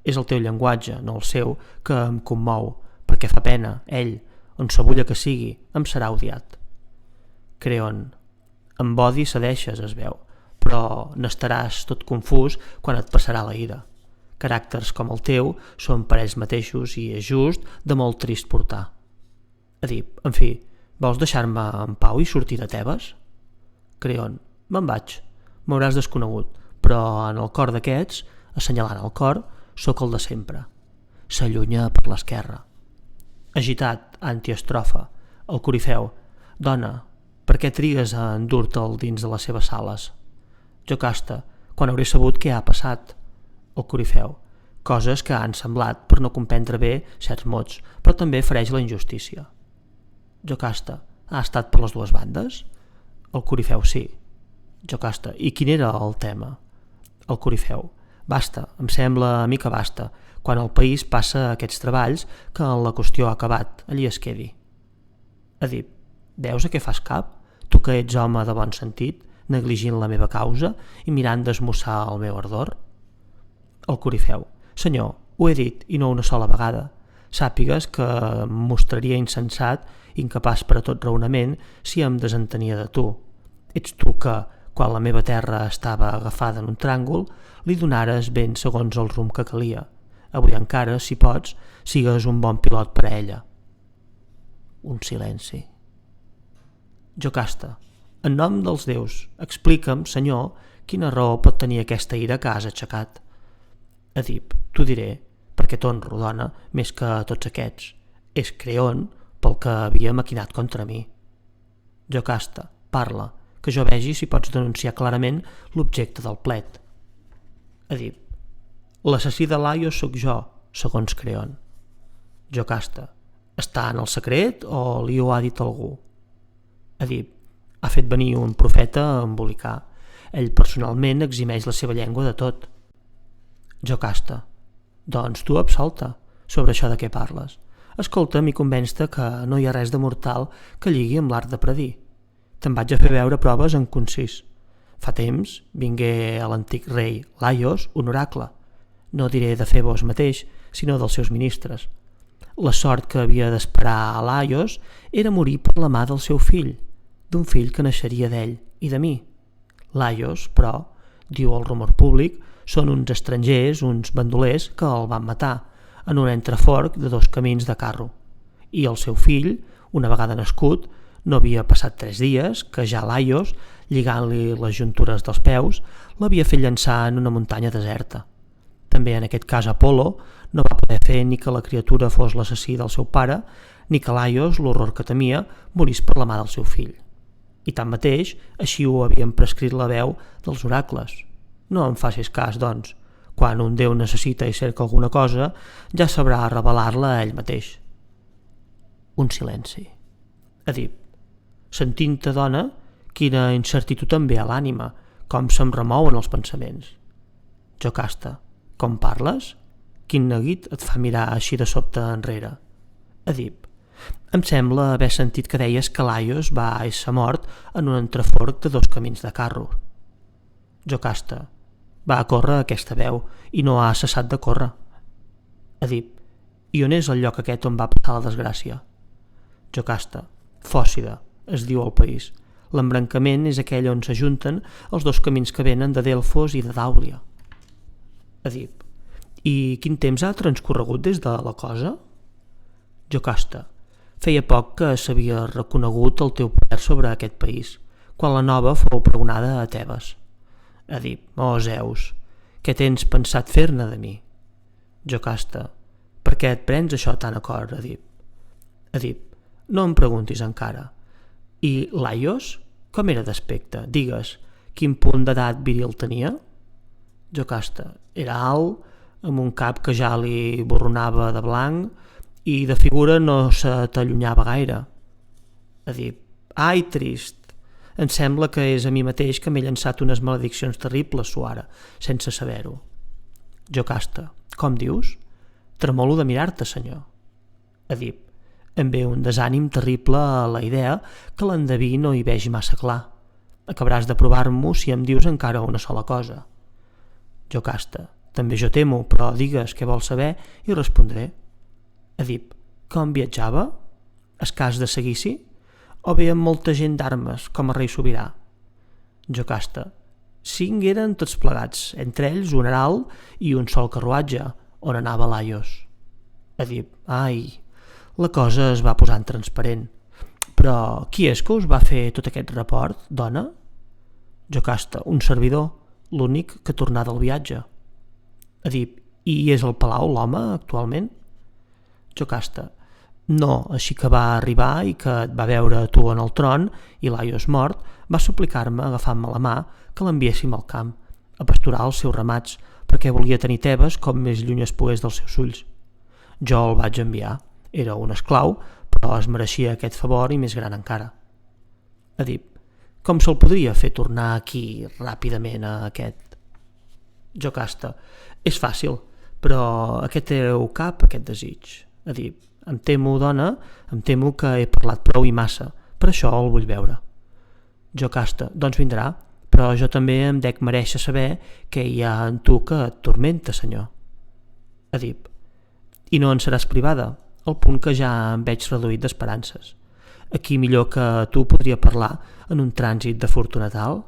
És el teu llenguatge, no el seu, que em commou, perquè fa pena, ell, on s'abulla que sigui, em serà odiat. Creon, amb odi cedeixes, es veu, però n'estaràs tot confús quan et passarà la ira. Caràcters com el teu són per ells mateixos i és just de molt trist portar. Edip, en fi, vols deixar-me en pau i sortir de Tebes? Creon, me'n vaig, m'hauràs desconegut, però en el cor d'aquests, assenyalant el cor, sóc el de sempre. S'allunya per l'esquerra. Agitat, antiestrofa, el Corifeu, dona, per què trigues a endur-te'l dins de les seves sales? Jocasta, quan hauré sabut què ha passat? El Corifeu, coses que han semblat per no comprendre bé certs mots, però també fereix la injustícia. Jocasta, ha estat per les dues bandes? El Corifeu, sí. Jocasta, i quin era el tema? El Corifeu, basta, em sembla a mi que basta, quan el país passa aquests treballs que la qüestió ha acabat, allí es quedi. Edip, veus a què fas cap? Tu que ets home de bon sentit, negligint la meva causa i mirant d'esmussar el meu ardor? El Corifeu, senyor, ho he dit i no una sola vegada. Sàpigues que em mostraria insensat, incapaç per a tot raonament, si em desentenia de tu. Ets tu que, quan la meva terra estava agafada en un tràngol, li donares ben segons el rumb que calia. Avui encara, si pots, sigues un bon pilot per a ella. Un silenci. Jocasta, en nom dels déus, explica'm, senyor, quina raó pot tenir aquesta ira que has aixecat. Edip, t'ho diré, perquè t'honro, dona, més que tots aquests. És Creon pel que havia maquinat contra mi. Jocasta, parla, que jo vegi si pots denunciar clarament l'objecte del plet. Edip, l'assassí de Laios sóc jo, segons Creon. Jocasta, està en el secret o li ho ha dit algú? Edip, ha fet venir un profeta a embolicar. Ell personalment eximeix la seva llengua de tot. Jocasta, doncs tu absolta, sobre això de què parles. Escolta'm i convenç-te que no hi ha res de mortal que lligui amb l'art de predir. Te'n vaig a fer veure proves en concís. Fa temps vingué a l'antic rei Laios un oracle. No diré de Febos mateix, sinó dels seus ministres. La sort que havia d'esperar a Laios era morir per la mà del seu fill, d'un fill que naixeria d'ell i de mi. Laios, però, diu el rumor públic, són uns estrangers, uns bandolers que el van matar en un entreforc de 2 camins de carro. I el seu fill, una vegada nascut, no havia passat 3 dies que ja Laios, lligant-li les juntures dels peus, l'havia fet llançar en una muntanya deserta. També en aquest cas Apolo no va poder fer ni que la criatura fos l'assassí del seu pare, ni que Laios, l'horror que temia, morís per la mà del seu fill. I tanmateix, així ho havien prescrit la veu dels oracles. No em facis cas, doncs. Quan un déu necessita i cerca alguna cosa, ja sabrà revelar-la a ell mateix. Un silenci. Edip, sentint-te, dona, quina incertitud em ve a l'ànima, com se'm remouen els pensaments. Jocasta, com parles? Quin neguit et fa mirar així de sobte enrere? Edip, em sembla haver sentit que deies que Laios va ésser mort en un entreforc de 2 camins de carro. Jocasta, va a córrer aquesta veu i no ha cessat de córrer. Edip, i on és el lloc aquest on va passar la desgràcia? Jocasta, Fòcida, es diu al país. L'embrancament és aquell on s'ajunten els 2 camins que venen de Delfos i de Dàulia. Edip, i quin temps ha transcorregut des de la cosa? Jocasta, feia poc que s'havia reconegut el teu poder sobre aquest país, quan la nova fou pregonada a Tebes. Edip, Zeus, què tens pensat fer-ne de mi? Jocasta, per què et prens això tan a cor, Edip? Edip: no em preguntis encara. I Laios, com era d'aspecte? Digues, quin punt d'edat viril tenia? Jocasta: era alt, amb un cap que ja li borronava de blanc i de figura no se t'allunyava gaire. Edip: ai, trist, em sembla que és a mi mateix que m'he llançat unes malediccions terribles, suara, sense saber-ho. Jocasta: com dius? Tremolo de mirar-te, senyor. Edip: em ve un desànim terrible a la idea que l'endeví no hi vegi massa clar. Acabaràs de provar-m'ho si em dius encara una sola cosa. Jocasta: també jo temo, però digues què vols saber i respondré. Edip: com viatjava? Escàs de seguici? O bé amb molta gent d'armes, com a rei sobirà? Jocasta: 5 eren tots plegats, entre ells un herald i un sol carruatge, on anava Laios. Edip: ai, la cosa es va posant transparent. Però qui és que us va fer tot aquest report, dona? Jocasta: un servidor, l'únic que tornà del viatge. Edip: i és al palau l'home actualment? Jocasta: no, així que va arribar i que et va veure tu en el tron i Laios mort, va suplicar-me, agafant-me la mà, que l'enviéssim al camp, a pasturar els seus ramats, perquè volia tenir Tebes com més lluny es pogués dels seus ulls. Jo el vaig enviar. Era un esclau, però es mereixia aquest favor i més gran encara. Edip: com se'l podria fer tornar aquí ràpidament a aquest? Jocasta: és fàcil, però a què treu cap aquest desig? Edip: em temo, dona, em temo que he parlat prou i massa, per això el vull veure. Jocasta: doncs vindrà, però jo també em dec mereixer saber què hi ha en tu que et tormenta, senyor. Edip: i no en seràs privada, al punt que ja em veig reduït d'esperances. Aquí millor que tu podria parlar en un trànsit de fortuna tal?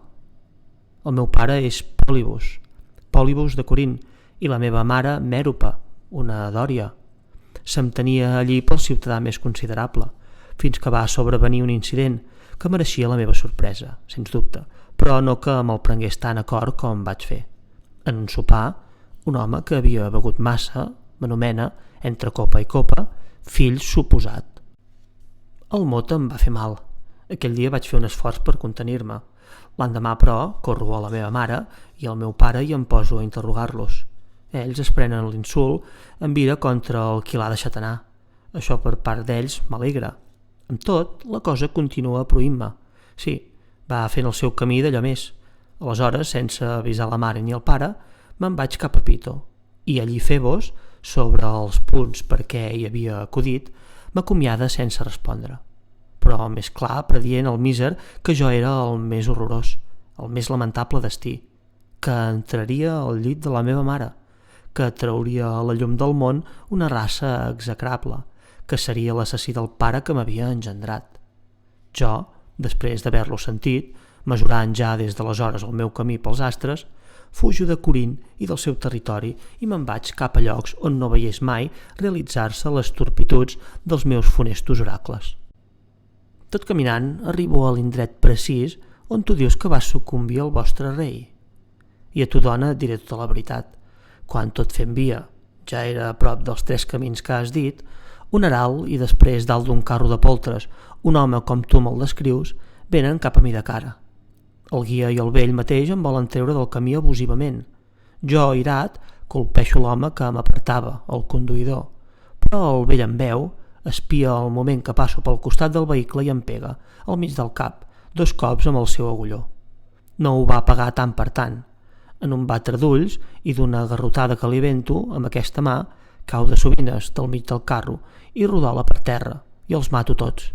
El meu pare és Pòlibus de Corint, i la meva mare Mèrope, una dòria. Se'm tenia allí pel ciutadà més considerable, fins que va sobrevenir un incident que mereixia la meva sorpresa, sens dubte, però no que me'l prengués tan a cor com vaig fer. En un sopar, un home que havia begut massa m'anomena, entre copa i copa, fill suposat. El mot em va fer mal. Aquell dia vaig fer un esforç per contenir-me. L'endemà, però, corro a la meva mare i al meu pare i em poso a interrogar-los. Ells es prenen l'insult amb ira contra el qui l'ha deixat anar. Això per part d'ells m'alegra. Amb tot, la cosa continua pruint-me. Sí, va fent el seu camí d'allò més. Aleshores, sense avisar la mare ni el pare, me'n vaig cap a Pito. I allí Febos, sobre els punts per què hi havia acudit, m'acomiada sense respondre. Però més clar, predient el míser que jo era el més horrorós, el més lamentable destí, que entraria al llit de la meva mare, que trauria a la llum del món una raça execrable, que seria l'assassí del pare que m'havia engendrat. Jo, després d'haver-lo sentit, mesurant ja des d'aleshores el meu camí pels astres, fujo de Corint i del seu territori i me'n vaig cap a llocs on no veiés mai realitzar-se les turpituds dels meus funestos oracles. Tot caminant arribo a l'indret precís on tu dius que va sucumbir el vostre rei. I a tu, dona, et diré tota la veritat. Quan tot fent via, ja era a prop dels 3 camins que has dit, un herald i després dalt d'un carro de poltres, un home com tu me'l descrius, venen cap a mi de cara. El guia i el vell mateix em volen treure del camí abusivament. Jo, irat, colpeixo l'home que m'apartava, el conduïdor, però el vell em veu, espia el moment que passo pel costat del vehicle i em pega, al mig del cap, 2 cops amb el seu agulló. No ho va pagar tant per tant. En un batre d'ulls i d'una garrotada que li vento amb aquesta mà, cau de sovines del mig del carro i rodola per terra, i els mato tots.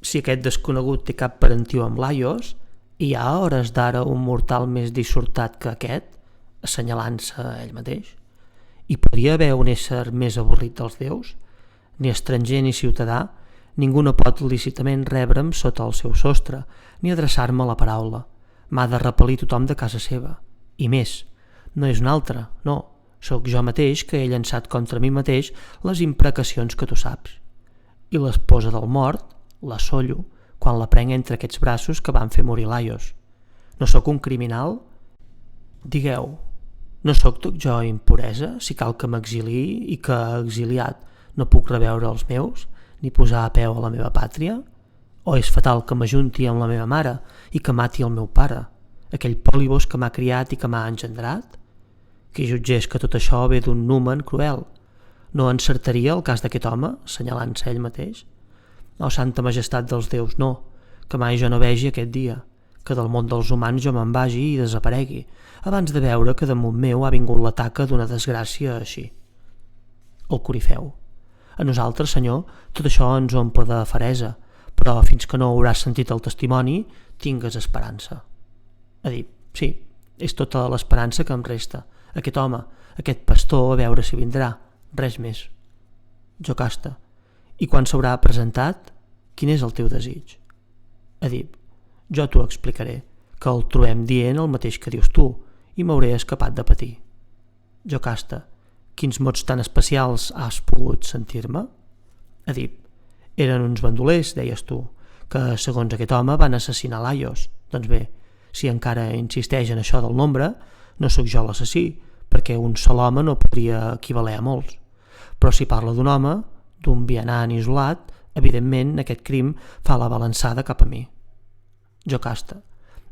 Si aquest desconegut té cap parentiu amb Laios, hi ha a hores d'ara un mortal més dissortat que aquest, assenyalant-se a ell mateix? Hi podria haver un ésser més avorrit dels déus? Ni estranger ni ciutadà, ningú no pot lícitament rebre'm sota el seu sostre, ni adreçar-me la paraula. M'ha de repel·lir tothom de casa seva. I més, no és un altre, no, sóc jo mateix que he llançat contra mi mateix les imprecacions que tu saps. I l'esposa del mort, la sollo, quan la prenc entre aquests braços que van fer morir Laios. No sóc un criminal? Digueu, no sóc tot jo impuresa, si cal que m'exiliï i que, exiliat, no puc reveure els meus, ni posar a peu a la meva pàtria? O és fatal que m'ajunti amb la meva mare i que mati el meu pare, aquell pòlibos que m'ha criat i que m'ha engendrat? Qui jutgés que tot això ve d'un numen cruel? No encertaria el cas d'aquest home, assenyalant-se ell mateix? O santa majestat dels déus, no, que mai jo no vegi aquest dia, que del món dels humans jo me'n vagi i desaparegui, abans de veure que damunt meu ha vingut la taca d'una desgràcia així. El corifeu. A nosaltres, senyor, tot això ens omple de feresa, però fins que no hauràs sentit el testimoni, tingues esperança. Edip, sí, és tota l'esperança que em resta. Aquest home, aquest pastor, a veure si vindrà, res més. Jocasta, i quan s'haurà presentat, quin és el teu desig? Edip, jo t'ho explicaré, que el trobem dient el mateix que dius tu, i m'hauré escapat de patir. Jocasta, quins mots tan especials has pogut sentir-me? Edip, eren uns bandolers, deies tu, que segons aquest home van assassinar Laios. Doncs bé, si encara insisteix en això del nombre, no sóc jo l'assassí, perquè un sol home no podria equivaler a molts. Però si parla d'un home, d'un vianant isolat, evidentment aquest crim fa la balançada cap a mi. Jocasta,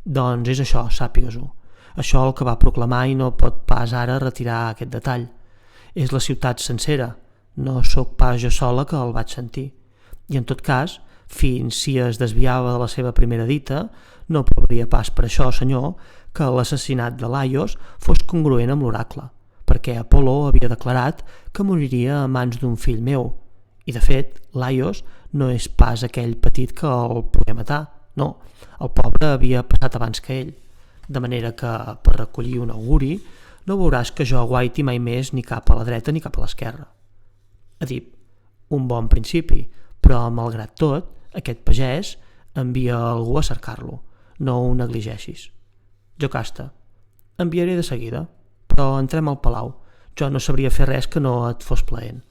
doncs és això, sàpies-ho. Això el que va proclamar i no pot pas ara retirar aquest detall. És la ciutat sencera, no sóc pas jo sola que el vaig sentir. I en tot cas, fins si es desviava de la seva primera dita, no provaria pas per això, senyor, que l'assassinat de Laios fos congruent amb l'oracle, perquè Apol·lo havia declarat que moriria a mans d'un fill meu, i de fet, Laios no és pas aquell petit que el pogué matar, no, el pobre havia passat abans que ell, de manera que, per recollir un auguri, no veuràs que jo aguaiti mai més ni cap a la dreta ni cap a l'esquerra. Edip, un bon principi, però malgrat tot, aquest pagès envia algú a cercar-lo, no ho negligeixis. Jocasta, enviaré de seguida, però entrem al palau, jo no sabria fer res que no et fos plaent.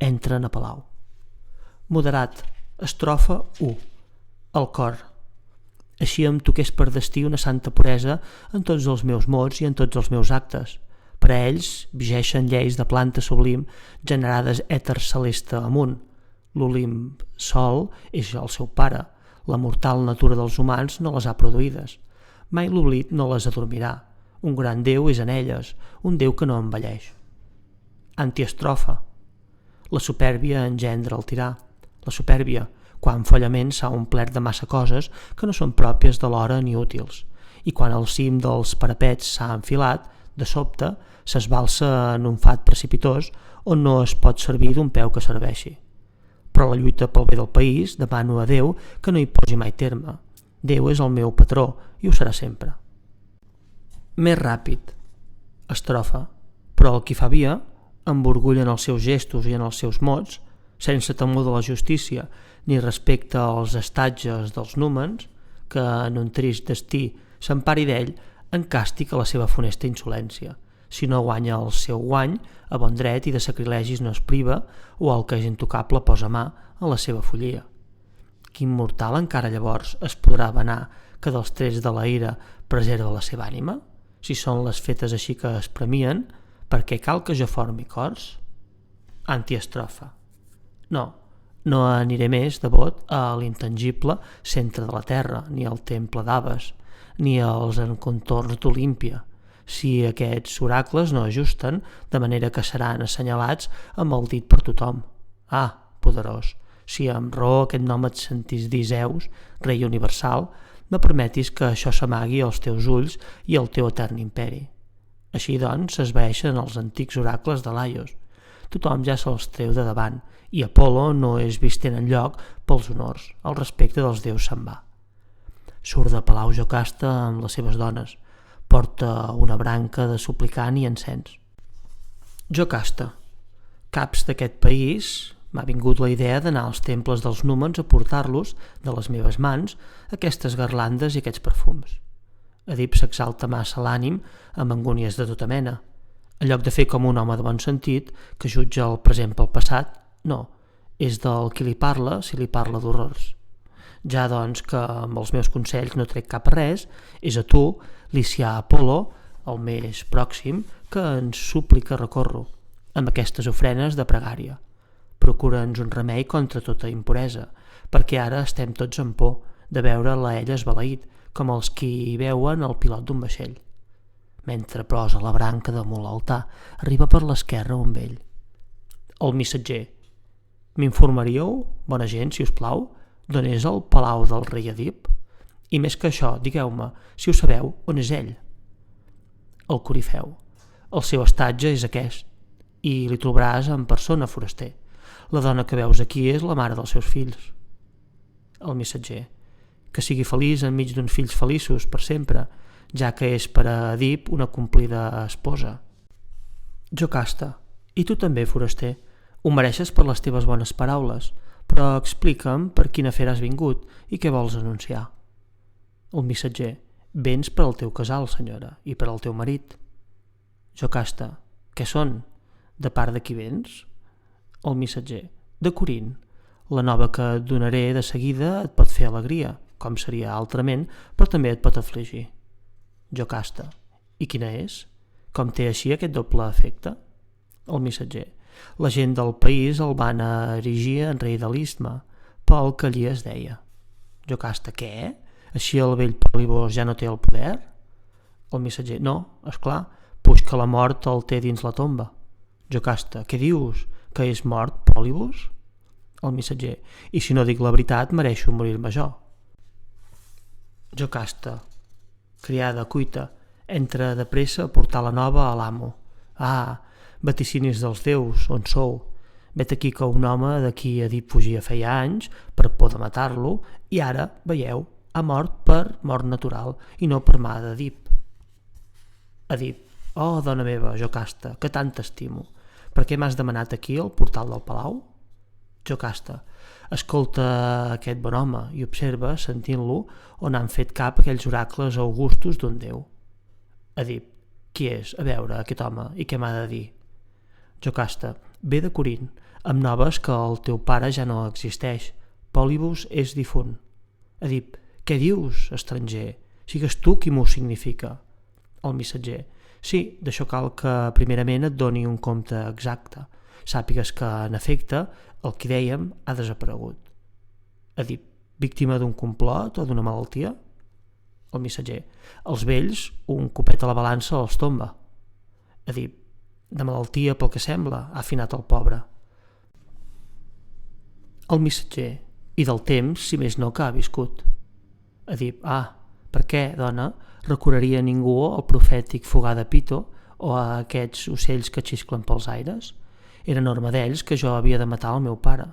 Entren a palau. Moderat, estrofa 1. El cor. Així em toqués per destí una santa puresa en tots els meus mots i en tots els meus actes. Per a ells vigeixen lleis de planta sublim generades èter celeste amunt. L'Olimp sol és el seu pare, la mortal natura dels humans no les ha produïdes. Mai l'oblit no les adormirà. Un gran Déu és en elles, un Déu que no envelleix. Antiestrofa. La supèrbia engendra el tirà. La supèrbia, quan follament s'ha omplert de massa coses que no són pròpies de l'hora ni útils, i quan el cim dels parapets s'ha enfilat, de sobte s'esbalsa en un fat precipitós on no es pot servir d'un peu que serveixi. Però la lluita pel bé del país demano a Déu que no hi posi mai terme. Déu és el meu patró i ho serà sempre. Més ràpid. Estrofa. Però el qui fa via, amb orgull en els seus gestos i en els seus mots, sense temor de la justícia ni respecte als estatges dels númens, que en un trist destí s'empari d'ell en càstig a la seva funesta insolència. Si no guanya el seu guany, a bon dret i de sacrilegis no es priva, o el que és intocable posa mà en la seva follia. Quin mortal encara llavors es podrà banar que dels trets de la ira preserva la seva ànima? Si són les fetes així que es premien, per què cal que jo formi cors? Antiestrofa. No aniré més devot a l'intangible centre de la terra, ni al temple d'Aves, ni als encontorns d'Olímpia, si aquests oracles no ajusten, de manera que seran assenyalats amb el dit per tothom. Ah, poderós, si amb raó aquest nom et sentís dir Zeus, rei universal, no permetis que això s'amagui als teus ulls i al teu etern imperi. Així doncs s'esvaeixen els antics oracles de Laios. Tothom ja se'ls treu de davant, i Apol·lo no és vist en lloc pels honors, el respecte dels déus se'n va. Surt de palau Jocasta amb les seves dones, porta una branca de suplicant i encens. Jocasta, caps d'aquest país, m'ha vingut la idea d'anar als temples dels númens a portar-los, de les meves mans, aquestes garlandes i aquests perfums. Edip s'exalta massa l'ànim amb angúnies de tota mena. En lloc de fer com un home de bon sentit, que jutja el present pel passat, no, és del qui li parla si li parla d'horrors. Ja doncs que amb els meus consells no trec cap a res, és a tu, Licià Apol·lo, el més pròxim, que ens súplica recorro, amb aquestes ofrenes de pregària. procura'ns un remei contra tota impuresa, perquè ara estem tots en por de veure l'ell esbalaït, com els qui veuen el pilot d'un vaixell. Mentre prosa la branca damunt l'altar, arriba per l'esquerra un vell. El missatger: m'informaríeu, bona gent, si us plau, d'on és el palau del rei Edip? I més que això, digueu-me, si ho sabeu, on és ell? El corifeu: el seu estatge és aquest, i li trobaràs en persona, foraster. La dona que veus aquí és la mare dels seus fills. El missatger: que sigui feliç enmig d'uns fills feliços per sempre, ja que és per a Edip una complida esposa. Jocasta: i tu també, foraster, ho mereixes per les teves bones paraules, però explica'm per quin afer has vingut i què vols anunciar. El missatger: vens per al teu casal, senyora, i per al teu marit. Jocasta: què són? De part de qui vens? El missatger: de Corint. La nova que et donaré de seguida et pot fer alegria, com seria altrament, però també et pot afligir. Jocasta: i quina és? Com té així aquest doble efecte? El missatger: la gent del país el van erigir en rei de l'Istme, pel que allí es deia. Jocasta: què? Així el vell Pòlibos ja no té el poder? El missatger: no, esclar, puix que la mort el té dins la tomba. Jocasta: què dius? Que és mort Pòlibos? El missatger: i si no dic la veritat mereixo morir-me jo. Jocasta: criada, cuita, entra de pressa a portar la nova a l'amo. Ah, vaticinis dels déus, on sou? Vet aquí que un home d'aquí Edip fugia feia anys per por de matar-lo i ara, veieu, ha mort per mort natural i no per mà d'Edip. Edip: oh, dona meva, Jocasta, que tant t'estimo. Per què m'has demanat aquí al portal del palau? Jocasta: escolta aquest bon home i observa, sentint-lo, on han fet cap aquells oracles augustos d'un déu. Edip: qui és? A veure, aquest home, i què m'ha de dir? Jocasta: ve de Corint, amb noves que el teu pare ja no existeix. Pòlibos és difunt. Edip: què dius, estranger? Sigues tu qui m'ho significa. El missatger: sí, d'això cal que primerament et doni un compte exacte. Sàpigues que, en efecte, el que dèiem ha desaparegut. Edip: víctima d'un complot o d'una malaltia? El missatger: els vells, un copet a la balança els tomba. Edip: de malaltia, pel que sembla, ha afinat el pobre. El missatger: i del temps, si més no, que ha viscut. Edip: ah, per què, dona, recorreria ningú al profètic fogar de Pito o a aquests ocells que xisclen pels aires? Era norma d'ells que jo havia de matar el meu pare.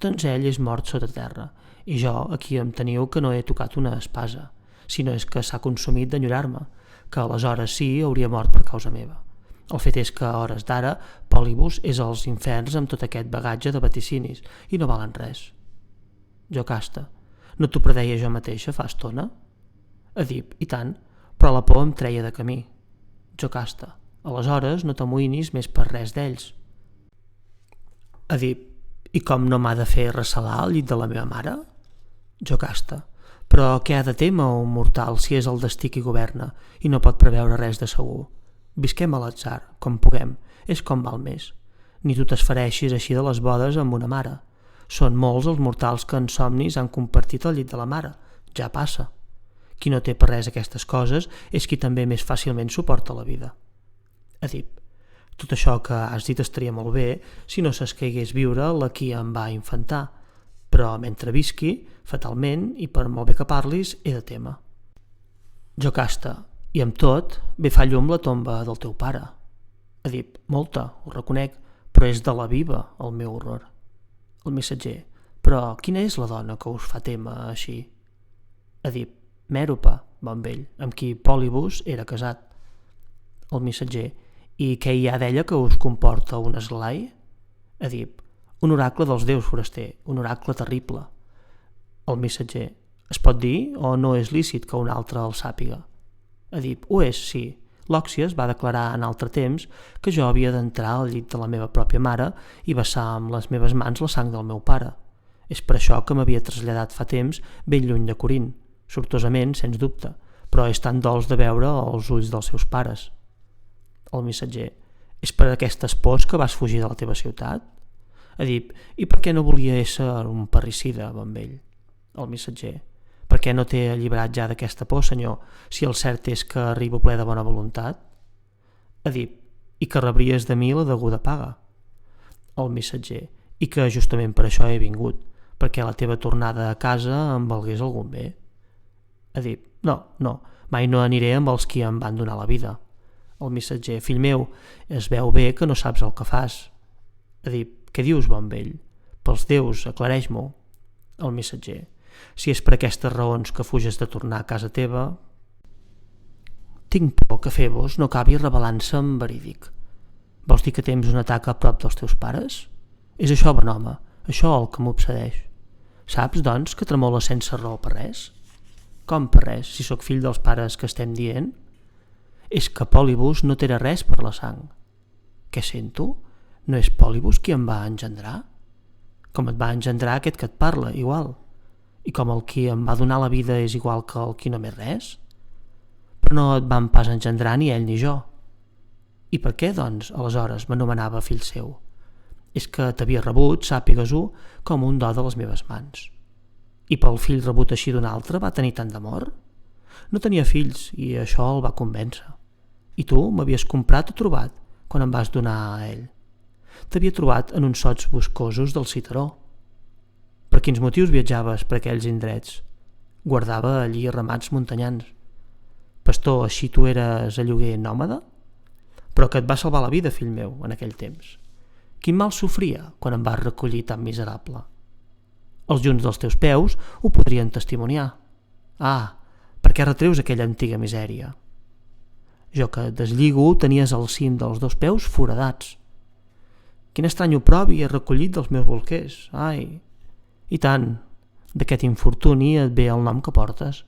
Doncs ell és mort sota terra, i jo aquí em teniu que no he tocat una espasa, sinó és que s'ha consumit d'enyorar-me, que aleshores sí hauria mort per causa meva. El fet és que a hores d'ara Pòlibos és als inferns amb tot aquest bagatge de vaticinis i no valen res. Jocasta: no t'ho predeia jo mateixa fa estona? Edip: i tant, però la por em treia de camí. Jocasta: aleshores no t'amoïnis més per res d'ells. Edip: i com no m'ha de fer recelar al llit de la meva mare? Jocasta: però què ha de témer un mortal si és el destí qui governa i no pot preveure res de segur? Visquem a l'atzar, com puguem, és com val més. Ni tu t'esfereixis així de les bodes amb una mare. Són molts els mortals que en somnis han compartit el llit de la mare. Ja passa. Qui no té per res aquestes coses és qui també més fàcilment suporta la vida. Edip: tot això que has dit estaria molt bé si no s'escaigués viure la qui em va infantar, però mentre visqui, fatalment, i per molt bé que parlis, he de témer. Jocasta: i amb tot, bé fa llum la tomba del teu pare. Edip: molta, ho reconec, però és de la viva el meu horror. El missatger: però quina és la dona que us fa témer així? Edip: Mèrope, bon vell, amb qui Pòlibos era casat. El missatger: i què hi ha d'ella que us comporta un esglai? Edip: un oracle dels déus, foraster, un oracle terrible. El missatger: es pot dir o no és lícit que un altre el sàpiga? Edip: ho és, sí. Lòxies va declarar en altre temps que jo havia d'entrar al llit de la meva pròpia mare i vessar amb les meves mans la sang del meu pare. És per això que m'havia traslladat fa temps ben lluny de Corint, sortosament, sens dubte, però és tan dolç de veure els ulls dels seus pares. El missatger: és per aquestes pors que vas fugir de la teva ciutat? Edip, i per què no volia ésser un parricida, bon vell? El missatger, per què no t'he alliberat ja d'aquesta por, senyor, si el cert és que arribo ple de bona voluntat? Edip, i que rebries de mi la deguda paga. El missatger, i que justament per això he vingut, perquè la teva tornada a casa em valgués algun bé. Edip, no, mai no aniré amb els qui em van donar la vida. El missatger, fill meu, es veu bé que no saps el que fas. Edip, què dius, bon vell? Pels déus, aclareix-m'ho. El missatger, si és per aquestes raons que fuges de tornar a casa teva, tinc por que Febos no acabi revelant-se en verídic. Vols dir que tens un atac a prop dels teus pares? És això, bon home, això el que m'obsedeix. Saps, doncs, que tremola sense raó per res? Com per res, si sóc fill dels pares que estem dient? És que Pòlibus no t'era res per la sang. Què sento? No és Pòlibus qui em va engendrar? Com et va engendrar aquest que et parla, igual. I com el qui em va donar la vida és igual que el qui no m'és res? Però no et van pas engendrar ni ell ni jo. I per què, doncs, aleshores m'anomenava fill seu? És que t'havia rebut, sàpigues-ho, com un do de les meves mans. I pel fill rebut així d'un altre va tenir tant d'amor? No tenia fills i això el va convèncer. I tu m'havies comprat o trobat quan em vas donar a ell? T'havia trobat en uns sots boscosos del Citeró. Per quins motius viatjaves per aquells indrets? Guardava allí ramats muntanyans. Pastor, així tu eres a lloguer nòmada? Però que et va salvar la vida, fill meu, en aquell temps. Quin mal sofria quan em vas recollir tan miserable? Els junts dels teus peus ho podrien testimoniar. Ah, per què retreus aquella antiga misèria? Jo que et deslligo tenies al cim dels dos peus foradats. Quin estrany oprobi he recollit dels meus bolquers. Ai, i tant, d'aquest infortuni et ve el nom que portes.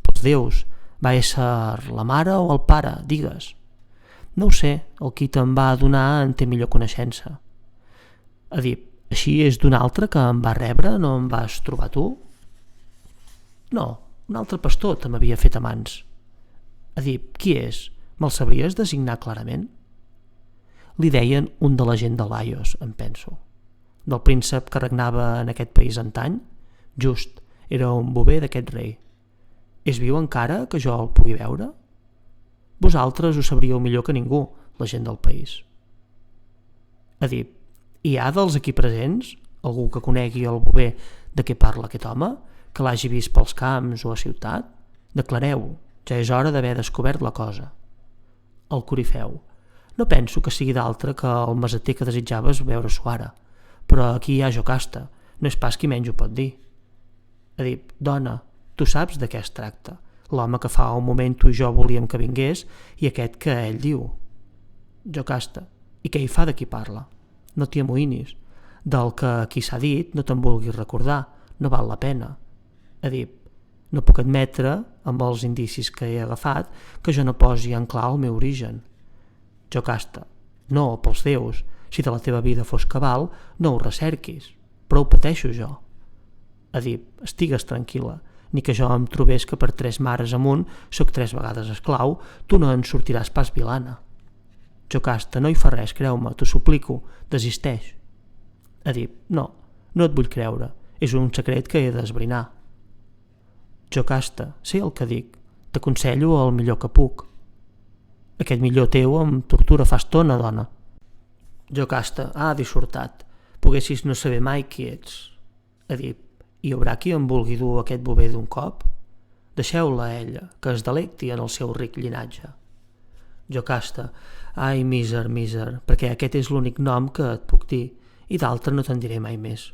Pels déus, va ésser la mare o el pare, digues. No ho sé, el qui te'n va donar en té millor coneixença. Edip, així és d'un altre que em va rebre, no em vas trobar tu? No, un altre pastor te m'havia fet a mans. Edip, qui és? Me'l sabries designar clarament? Li deien un de la gent de Laios, em penso. Del príncep que regnava en aquest país antany? Just, era un bover d'aquest rei. És viu encara que jo el pugui veure? Vosaltres ho sabríeu millor que ningú, la gent del país. Edip, hi ha dels aquí presents algú que conegui el bover de què parla aquest home, que l'hagi vist pels camps o a ciutat? Declareu, ja és hora d'haver descobert la cosa. El corifeu, no penso que sigui d'altre que el maseter que desitjaves veure-s'ho ara, però aquí hi ha Jocasta, no és pas qui menys ho pot dir. Edip, dona, tu saps de què es tracta, l'home que fa un moment tu i jo volíem que vingués i aquest que ell diu. Jocasta, i què hi fa de qui parla? No t'hi amoïnis, del que aquí s'ha dit no te'n vulguis recordar, no val la pena. Edip, no puc admetre, amb els indicis que he agafat, que jo no posi en clar el meu origen. Jocasta, no, pels déus, si de la teva vida fos cabal, no ho recerquis, però ho pateixo jo. Edip, estigues tranquil·la, ni que jo em trobés que per 3 mares amunt sóc 3 vegades esclau, tu no en sortiràs pas vilana. Jocasta, no hi fa res, creu-me, t'ho suplico, desisteix. Edip, no et vull creure, és un secret que he d'esbrinar. Jocasta, sé el que dic, t'aconsello el millor que puc. Aquest millor teu em tortura fa estona, dona. Jocasta, dissortat, poguessis no saber mai qui ets. Edip, hi haurà qui em vulgui dur aquest bover d'un cop? Deixeu-la a ella, que es delecti en el seu ric llinatge. Jocasta, ai, míser, perquè aquest és l'únic nom que et puc dir, i d'altre no te'n diré mai més.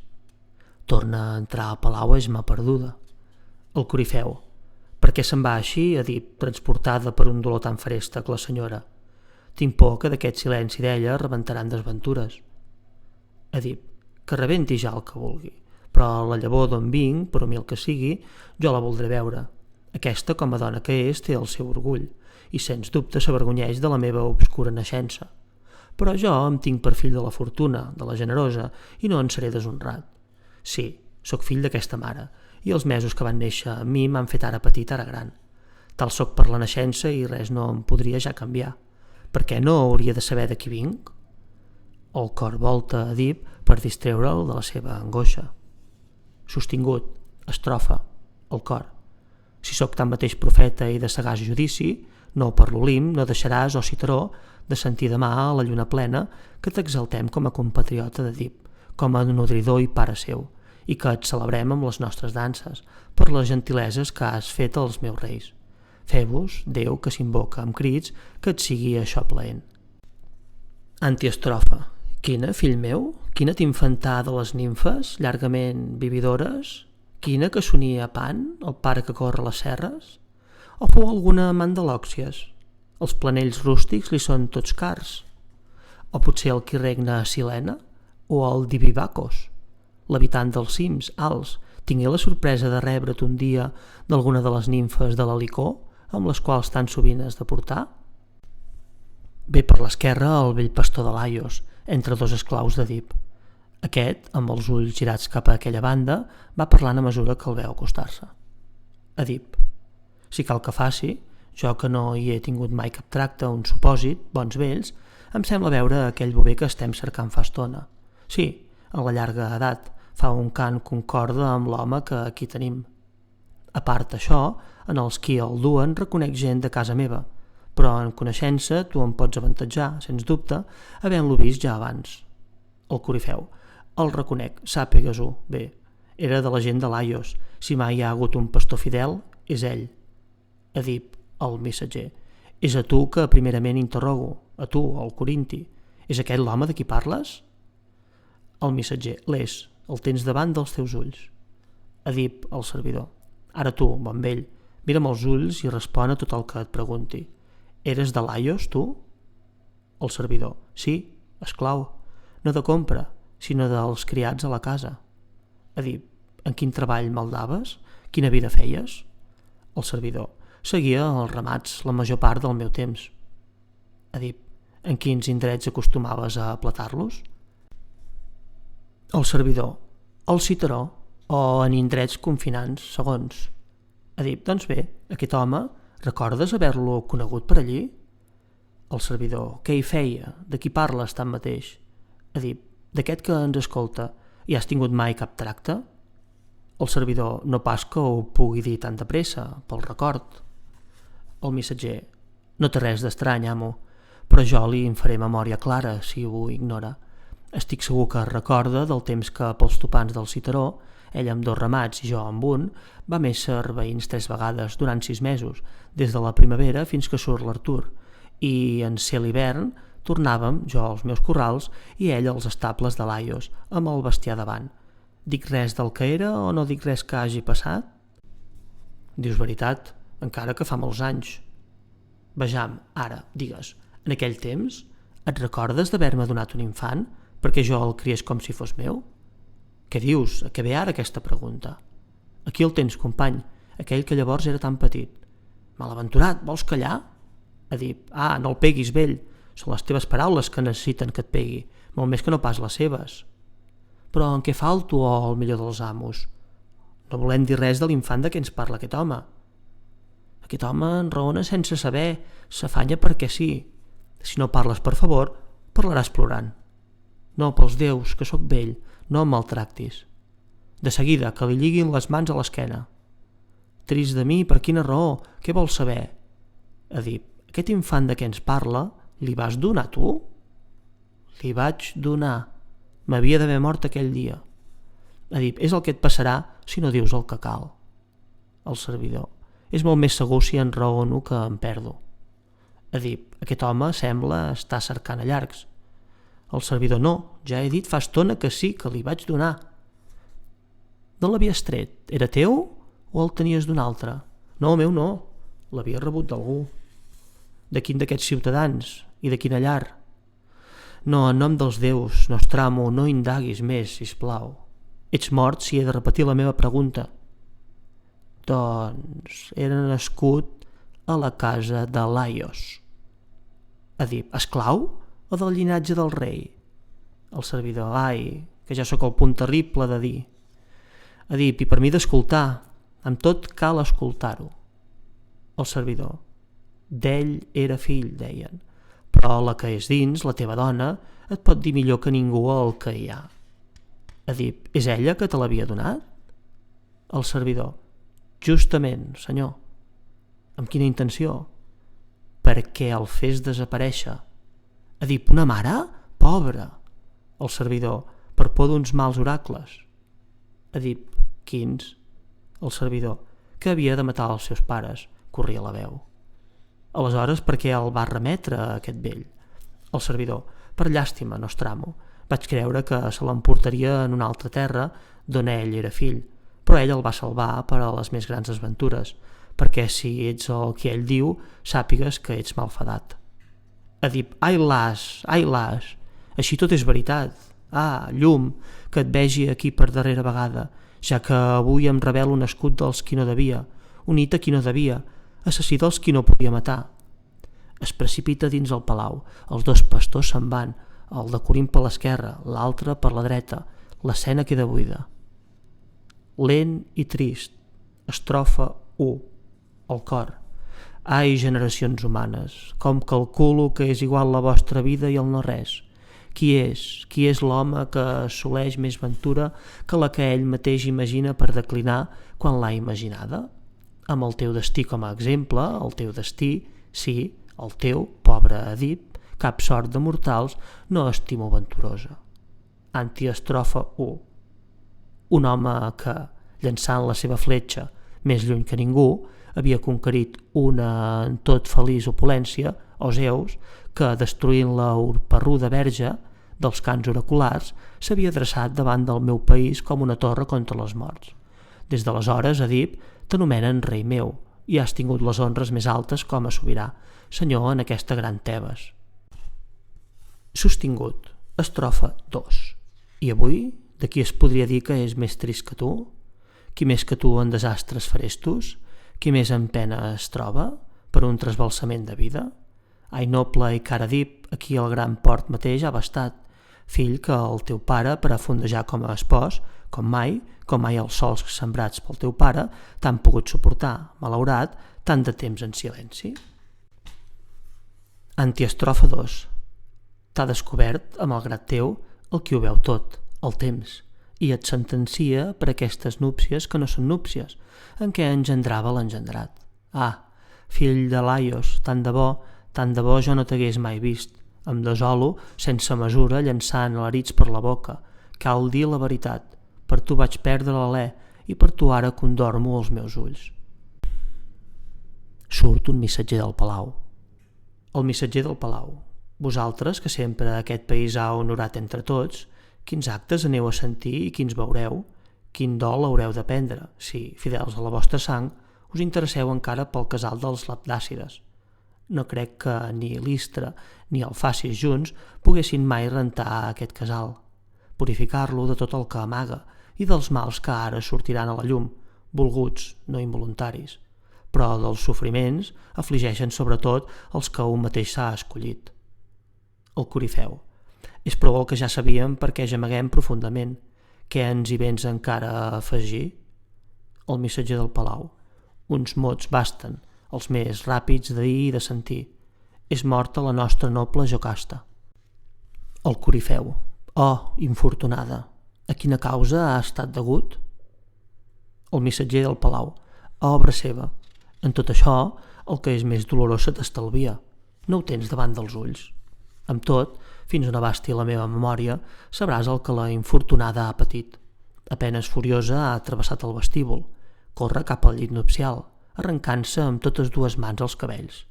Torna a entrar a palau esma perduda. El corifeu, per què se'n va així, ha dit, transportada per un dolor tan feresta que la senyora? Tinc por que d'aquest silenci d'ella rebentaran desventures. Edip, que rebenti ja el que vulgui, però la llavor d'on vinc, per humil que sigui, jo la voldré veure. Aquesta, com a dona que és, té el seu orgull, i sens dubte s'avergonyeix de la meva obscura naixença. Però jo em tinc per fill de la fortuna, de la generosa, i no en seré deshonrat. Sí, sóc fill d'aquesta mare, i els mesos que van néixer a mi m'han fet ara petit, ara gran. Tal sóc per la naixença i res no em podria ja canviar. Per què no hauria de saber de qui vinc? El cor volta a Edip per distreure'l de la seva angoixa. Sostingut, estrofa, el cor. Si sóc tanmateix profeta i de sagaç judici, no per l'Olimp no deixaràs, o Citeró, de sentir demà a la lluna plena que t'exaltem com a compatriota d'Edip, com a nodridor i pare seu, i que et celebrem amb les nostres danses per les gentileses que has fet als meus reis. Feu-vos, Déu que s'invoca amb crits, que et sigui això plaent. Antiestrofa. Quina, fill meu? Quina t'infantà de les nimfes, llargament vividores? Quina que sonia Pan, el pare que corre les serres? O fou alguna amant de l'Òxies? Els planells rústics li són tots cars? O potser el qui regna a Silena? O el diví Bacos? L'habitant dels cims alts tingué la sorpresa de rebre't un dia d'alguna de les nimfes de la licor, amb les quals tan sovint has de portar? Ve per l'esquerra el vell pastor de Laios, entre dos esclaus d'Edip. Aquest, amb els ulls girats cap a aquella banda, va parlant a mesura que el veu acostar-se. Edip. Si cal que faci, jo que no hi he tingut mai cap tracte, un supòsit, bons vells, em sembla veure aquell bover que estem cercant fa estona. Sí, a la llarga edat, fa un cant concorda amb l'home que aquí tenim. A part això, en els qui el duen reconec gent de casa meva, però en coneixença tu em pots avantatjar, sens dubte, havent-lo vist ja abans. El corifeu. El reconec, sàpigues-ho, bé. Era de la gent de Laios. Si mai hi ha hagut un pastor fidel, és ell. Edip, el missatger. És a tu que primerament interrogo, a tu, el corinti. És aquest l'home de qui parles? El missatger. L'és, el tens davant dels teus ulls. Edip, el servidor. Ara tu, bon vell, mira'm els ulls i respon a tot el que et pregunti. Eres de Laios, tu? El servidor. Sí, esclau. No de compra, sinó dels criats a la casa. Edip. En quin treball maldaves? Quina vida feies? El servidor. Seguia els ramats la major part del meu temps. Edip. En quins indrets acostumaves a aplatar-los? El servidor. El Citeró, o en indrets confinants, segons. Edip. Doncs bé, aquest home, recordes haver-lo conegut per allí? El servidor. Què hi feia? De qui parles tanmateix? Edip. D'aquest que ens escolta. Hi has tingut mai cap tracte? El servidor. No pas que ho pugui dir tan de pressa, pel record. El missatger. No té res d'estrany, amo, però jo li en faré memòria clara si ho ignora. Estic segur que recorda del temps que pels topants del Citeró, ell amb 2 ramats i jo amb un, vam ésser veïns 3 vegades durant 6 mesos, des de la primavera fins que surt l'Artur, i en ser l'hivern tornàvem, jo als meus corrals i ell als estables de Laios, amb el bestiar davant. Dic res del que era o no dic res que hagi passat? Dius veritat, encara que fa molts anys. Vejam, ara, digues, en aquell temps, et recordes d'haver-me donat un infant perquè jo el criés com si fos meu? Què dius? A què ve ara aquesta pregunta? Aquí el tens, company, aquell que llavors era tan petit. Malaventurat, vols callar? Edip. No el peguis, vell. Són les teves paraules que necessiten que et pegui, molt més que no pas les seves. Però en què falto, el millor dels amos? No volem dir res de l'infant de què ens parla aquest home. Aquest home enraona sense saber, s'afanya perquè sí. Si no parles per favor, parlaràs plorant. No, pels déus, que sóc vell, no em maltractis. De seguida, que li lliguin les mans a l'esquena. Trist de mi, per quina raó? Què vols saber? Edip. Aquest infant de què ens parla, li vas donar tu? Li vaig donar. M'havia d'haver mort aquell dia. Edip. És el que et passarà si no dius el que cal. El servidor. És molt més segur si enraono que em perdo. Edip. Aquest home sembla estar cercant a llargs. El servidor. No, ja he dit fa estona que sí, que li vaig donar. D'on l'havies tret? Era teu o el tenies d'un altre? No, meu no, l'havia rebut d'algú. De quin d'aquests ciutadans i de quina llar? No, en nom dels déus, Nostramo, no indaguis més, sisplau. Ets mort si he de repetir la meva pregunta. Doncs era nascut a la casa de Laios. Edip. Esclau o del llinatge del rei? El servidor. Ai, que ja sóc al punt terrible de dir. Edip. I per mi d'escoltar. Amb tot cal escoltar-ho. El servidor. D'ell era fill, deien, però la que és dins, la teva dona, et pot dir millor que ningú el que hi ha. Edip, és ella que te l'havia donat? El servidor, justament, senyor. Amb quina intenció? Perquè el fes desaparèixer. Edip, una mare? Pobra. El servidor, per por d'uns mals oracles. Edip, quins? El servidor, que havia de matar els seus pares, corria la veu. Aleshores, per què el va remetre a aquest vell? El servidor, per llàstima, Nostramo. Vaig creure que se l'emportaria en una altra terra d'on ell era fill, però ell el va salvar per a les més grans desventures, perquè si ets el que ell diu, sàpigues que ets malfadat. Edip, ai las, així tot és veritat. Ah, llum, que et vegi aquí per darrera vegada, ja que avui em revela un escut dels qui no devia, unit a qui no devia, assassí dels qui no podia matar. Es precipita dins el palau, els dos pastors se'n van, el de Corim per l'esquerra, l'altre per la dreta, l'escena queda buida. Lent i trist, estrofa 1, el cor. Ai, generacions humanes, com calculo que és igual la vostra vida i el no res. Qui és l'home que assoleix més ventura que la que ell mateix imagina per declinar quan l'ha imaginada? Amb el teu destí com a exemple, el teu destí, sí, el teu, pobre Edip, cap sort de mortals no estimo venturosa. Antiestrofa 1. Un home que, llançant la seva fletxa més lluny que ningú, havia conquerit una en tot feliç opulència, o Zeus, que, destruint la urparruda verge dels cants oraculars, s'havia adreçat davant del meu país com una torre contra les morts. Des d'aleshores, Edip, t'anomenen rei meu, i has tingut les honres més altes com a sobirà, senyor en aquesta gran Tebes. Sostingut, estrofa 2. I avui, de qui es podria dir que és més trist que tu? Qui més que tu en desastres farestos? Qui més en pena es troba per un trasbalsament de vida? Ai, noble i cara Edip, aquí al gran port mateix ha bastat, fill que el teu pare per a fondejar com a espòs, com mai els sols sembrats pel teu pare t'han pogut suportar, malaurat, tant de temps en silenci. Antiestrofa 2. T'ha descobert, a malgrat teu, el qui ho veu tot, el temps, i et sentencia per aquestes núpcies que no són núpcies, en què engendrava l'engendrat. Ah, fill de Laios, tant de bo jo no t'hagués mai vist. Em desolo, sense mesura, llançant alarits per la boca. Cal dir la veritat. Per tu vaig perdre l'alè i per tu ara condormo els meus ulls. Surt un missatger del palau. El missatger del palau. Vosaltres, que sempre aquest país ha honorat entre tots, quins actes aneu a sentir i quins veureu? Quin dol haureu de prendre, si, fidels a la vostra sang, us interesseu encara pel casal dels Labdàcides. No crec que ni l'Istra ni el Facis junts poguessin mai rentar aquest casal, purificar-lo de tot el que amaga i dels mals que ara sortiran a la llum, volguts, no involuntaris. Però dels sofriments afligeixen sobretot els que un mateix s'ha escollit. El corifeu. És prou el que ja sabíem perquè gemeguem profundament. Què ens hi vens encara a afegir? El missatger del palau. Uns mots basten, els més ràpids de dir i de sentir. És morta la nostra noble Jocasta. El corifeu. Oh, infortunada, a quina causa ha estat degut? El missatger del palau. A obra seva. En tot això, el que és més dolorós se t'estalvia. No ho tens davant dels ulls. Amb tot, fins on abasti la meva memòria, sabràs el que la infortunada ha patit. Apenes furiosa ha travessat el vestíbul. Corre cap al llit nupcial, arrencant-se amb totes dues mans els cabells.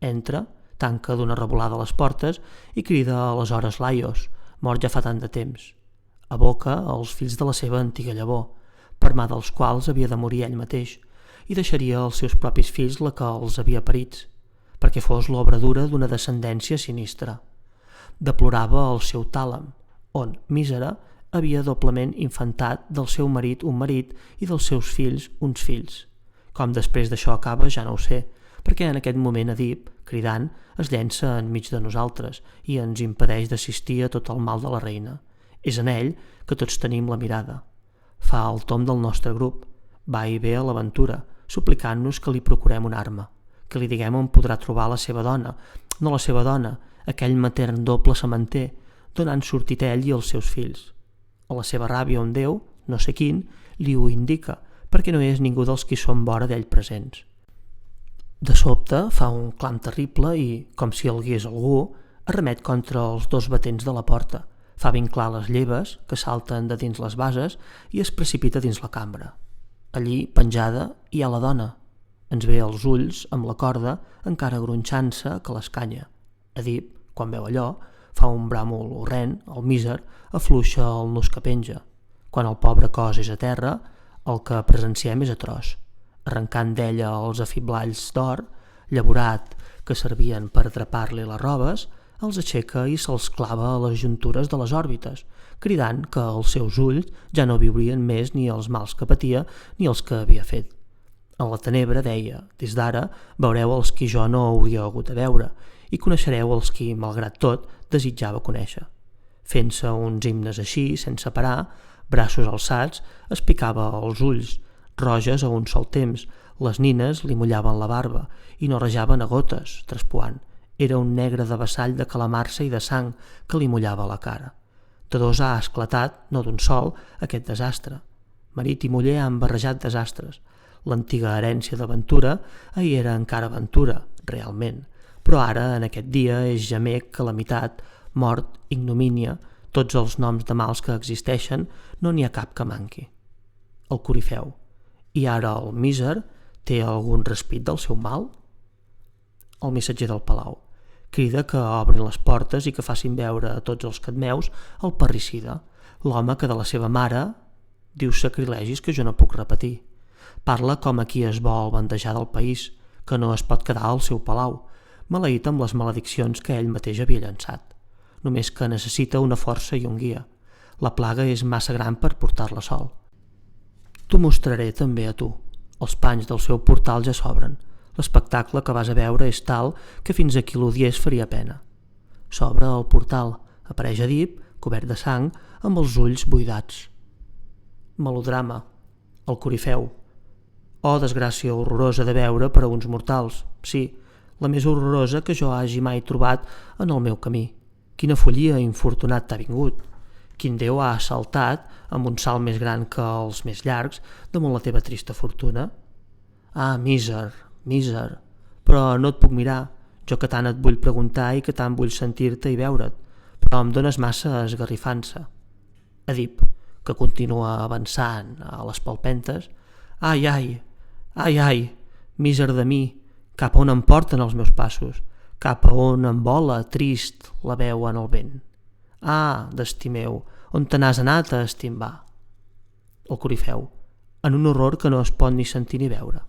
Entra, tanca d'una revolada les portes i crida aleshores Laios, mort ja fa tant de temps. Aboca els fills de la seva antiga llavor, per mà dels quals havia de morir ell mateix, i deixaria als seus propis fills la que els havia parits, perquè fos l'obra dura d'una descendència sinistra. Deplorava el seu tàlam, on, mísera, havia doblement infantat del seu marit un marit i dels seus fills uns fills. Com després d'això acaba ja no ho sé, perquè en aquest moment Edip, cridant, es llença enmig de nosaltres i ens impedeix d'assistir a tot el mal de la reina. És en ell que tots tenim la mirada. Fa el tom del nostre grup, va i ve a l'aventura, suplicant-nos que li procurem una arma, que li diguem on podrà trobar la seva dona, no la seva dona, aquell matern doble sementer, donant sortit a ell i als seus fills. A la seva ràbia un déu, no sé quin, li ho indica, perquè no és ningú dels qui són vora d'ell presents. De sobte fa un clam terrible i, com si el guiés algú, arremet contra els dos batents de la porta, fa vinclar les lleves, que salten de dins les bases, i es precipita dins la cambra. Allí, penjada, hi ha la dona. Ens ve als ulls, amb la corda, encara gronxant-se que l'escanya. Edip, quan veu allò, fa un bràmol horrent, el míser, afluixa el nus que penja. Quan el pobre cos és a terra, el que presenciem és atroç. Arrencant d'ella els afiblalls d'or, llaborat, que servien per atrapar-li les robes, els aixeca i se'ls clava a les juntures de les òrbites, cridant que els seus ulls ja no viurien més ni els mals que patia ni els que havia fet. En la tenebra deia, des d'ara veureu els qui jo no hauria hagut de veure i coneixereu els qui, malgrat tot, desitjava conèixer. Fent-se uns himnes així, sense parar, braços alçats, es picava els ulls, roges a un sol temps, les nines li mullaven la barba i no rajaven a gotes, traspuant. Era un negre de vessall de calamarsa i de sang que li mullava la cara. De dos ha esclatat, no d'un sol, aquest desastre. Marit i muller han barrejat desastres. L'antiga herència d'aventura ahir era encara aventura, realment, però ara, en aquest dia, és gemec, calamitat, mort, ignomínia, tots els noms de mals que existeixen, no n'hi ha cap que manqui. El corifeu. I ara el míser té algun respit del seu mal? El missatger del palau. Crida que obrin les portes i que facin veure a tots els cadmeus el parricida, l'home que de la seva mare diu sacrilegis que jo no puc repetir. Parla com a qui es vol bandejar del país, que no es pot quedar al seu palau, maleït amb les malediccions que ell mateix havia llançat. Només que necessita una força i un guia. La plaga és massa gran per portar-la sol. T'ho mostraré també a tu. Els panys del seu portal ja s'obren. L'espectacle que vas a veure és tal que fins a qui l'odiés faria pena. S'obre el portal, apareix Edip, cobert de sang, amb els ulls buidats. Melodrama. El corifeu. Oh, desgràcia horrorosa de veure per a uns mortals. Sí, la més horrorosa que jo hagi mai trobat en el meu camí. Quina follia infortunat t'ha vingut. Quin déu ha assaltat, amb un salt més gran que els més llargs, damunt la teva trista fortuna? Ah, míser, però no et puc mirar, jo que tant et vull preguntar i que tant vull sentir-te i veure't, però em dones massa esgarrifança. Edip, que continua avançant a les palpentes, ai, míser de mi, cap a on em porten els meus passos, cap a on em vola, trist, la veu en el vent. Ah, destí meu, on te n'has anat a estimbar? El corifeu, en un horror que no es pot ni sentir ni veure.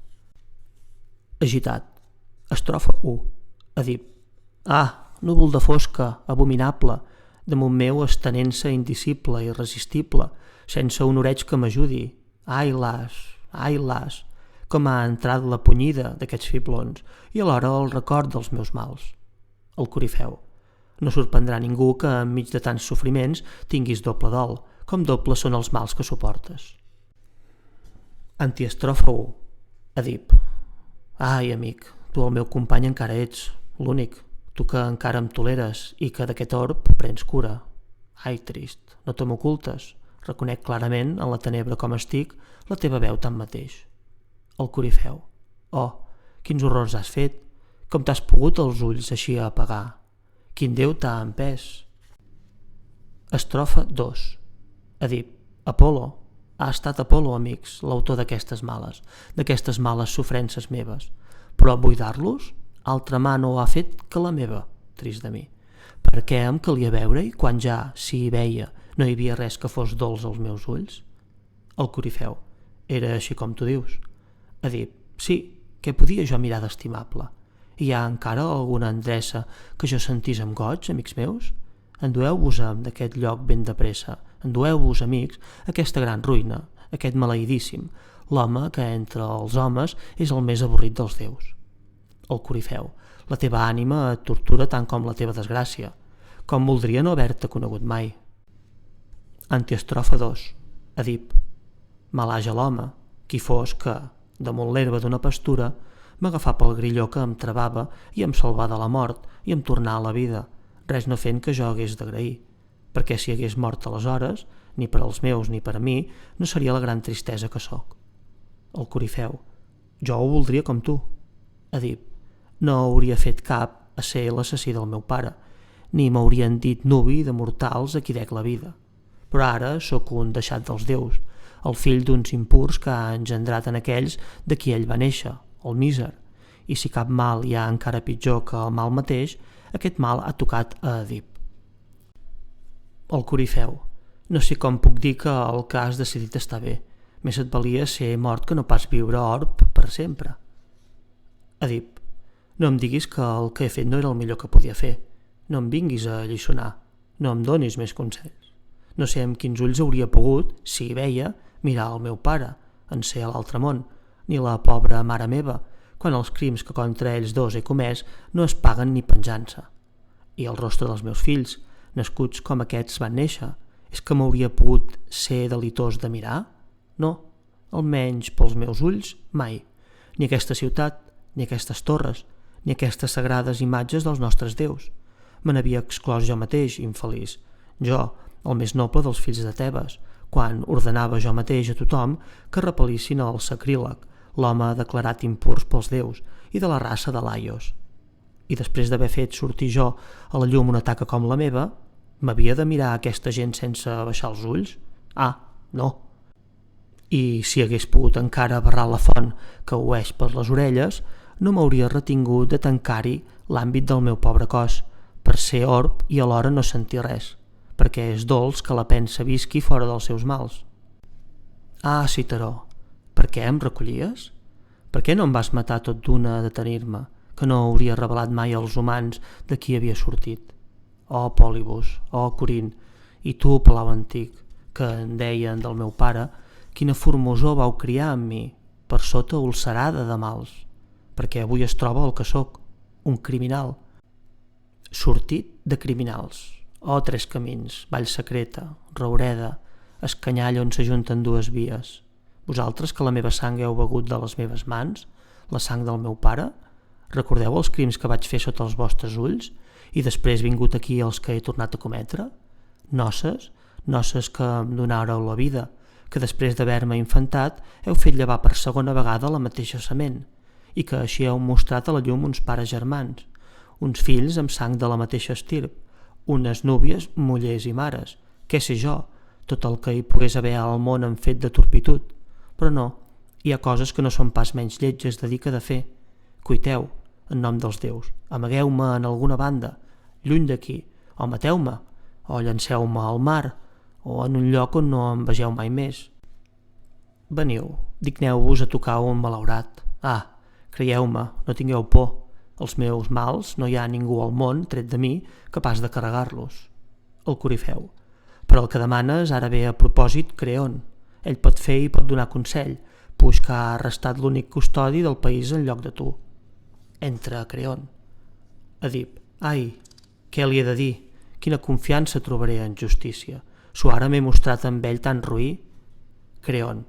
Agitat. Estrofa 1. Edip. Ah, núvol de fosca, abominable, damunt meu estenent-se indicible, irresistible, sense un oreig que m'ajudi. Ai, las, com ha entrat la punyida d'aquests fiblons i alhora el record dels meus mals. El corifeu. No sorprendrà ningú que enmig de tants sofriments tinguis doble dol, com dobles són els mals que suportes. Antiestrofa 1. Edip. Ai, amic, tu el meu company encara ets, l'únic, tu que encara em toleres i que d'aquest orb prens cura. Ai, trist, no te m'ocultes, reconec clarament, en la tenebra com estic, la teva veu tanmateix. El corifeu. Oh, quins horrors has fet, com t'has pogut els ulls així apagar. Quin déu t'ha empès. Estrofa 2. Edip. Apol·lo. Ha estat Apol·lo, amics, l'autor d'aquestes males sofrences meves. Però buidar-los, altra mà no ho ha fet que la meva, trist de mi. Per què em calia veure-hi quan ja, si hi veia, no hi havia res que fos dolç als meus ulls? El corifeu. Era així com tu dius. Edip. Sí, què podia jo mirar d'estimable? Hi ha encara alguna endreça que jo sentís amb goig, amics meus? Endueu-vos-en d'aquest lloc ben de pressa. Endueu-vos, amics, aquesta gran ruïna, aquest maleïdíssim, l'home que entre els homes és el més avorrit dels déus. El corifeu. La teva ànima et tortura tant com la teva desgràcia. Com voldria no haver-te conegut mai. Antiestrofa 2. Edip. Malaja l'home, qui fos que, damunt l'herba d'una pastura, m'agafà pel grilló que em travava i em salvà de la mort i em tornà a la vida, res no fent que jo hagués d'agrair, perquè si hagués mort aleshores, ni per als meus ni per a mi, no seria la gran tristesa que sóc. El Corifeu: jo ho voldria com tu. Edip: no hauria fet cap a ser l'assassí del meu pare, ni m'haurien dit nuvi de mortals a qui dec la vida. Però ara sóc un deixat dels déus, el fill d'uns impurs que ha engendrat en aquells de qui ell va néixer, el míser, i si cap mal hi ha encara pitjor que el mal mateix, aquest mal ha tocat a Edip. El Corifeu: no sé com puc dir que el que has decidit està bé. Més et valia ser mort que no pas viure orb per sempre. Edip: no em diguis que el que he fet no era el millor que podia fer. No em vinguis a alliçonar. No em donis més consells. No sé amb quins ulls hauria pogut, si hi veia, mirar el meu pare, en ser a l'altre món, ni la pobra mare meva, quan els crims que contra ells dos he comès no es paguen ni penjança. I el rostre dels meus fills, nascuts com aquests van néixer, és que m'hauria pogut ser delitós de mirar? No, almenys pels meus ulls, mai. Ni aquesta ciutat, ni aquestes torres, ni aquestes sagrades imatges dels nostres déus. Me n'havia exclòs jo mateix, infeliç. Jo, el més noble dels fills de Tebes, quan ordenava jo mateix a tothom que repel·lissin el sacríleg, l'home declarat impurs pels déus, i de la raça de Laios. I després d'haver fet sortir jo a la llum una taca com la meva, m'havia de mirar aquesta gent sense baixar els ulls? Ah, no. I si hagués pogut encara barrar la font que oeix per les orelles, no m'hauria retingut de tancar-hi l'àmbit del meu pobre cos, per ser orb i alhora no sentir res, perquè és dolç que la pensa visqui fora dels seus mals. Ah, Citeró, per què em recollies? Per què no em vas matar tot d'una a detenir-me, que no hauria revelat mai als humans de qui havia sortit? Oh, Pòlibus, oh, Corint, i tu, Palau Antic, que en deien del meu pare, quina formosor vau criar amb mi, per sota ulcerada de mals, perquè avui es troba el que sóc, un criminal. Sortit de criminals. Oh, tres camins, Vall Secreta, Roureda, Escanyall on s'ajunten dues vies. Vosaltres que la meva sang heu begut de les meves mans, la sang del meu pare, recordeu els crims que vaig fer sota els vostres ulls i després vingut aquí els que he tornat a cometre? Noces que em donàreu la vida, que després d'haver-me infantat heu fet llevar per segona vegada la mateixa sement i que així heu mostrat a la llum uns pares germans, uns fills amb sang de la mateixa estirp, unes núvies, mullers i mares, què sé jo, tot el que hi pogués haver al món en fet de turpitud. Però no, hi ha coses que no són pas menys lletges de dir que de fer. Cuiteu, en nom dels déus, amagueu-me en alguna banda, lluny d'aquí, o mateu-me, o llanceu-me al mar, o en un lloc on no em vegeu mai més. Veniu, digneu-vos a tocar un malaurat. Ah, creieu-me, no tingueu por. Els meus mals no hi ha ningú al món, tret de mi, capaç de carregar-los. El Corifeu. Però el que demanes ara ve a propòsit Creon. Ell pot fer i pot donar consell, puix que ha restat l'únic custodi del país en lloc de tu. Entra Creon. Edip. Ai, què li he de dir? Quina confiança trobaré en justícia. S'ho ara m'he mostrat amb ell tan roí? Creon.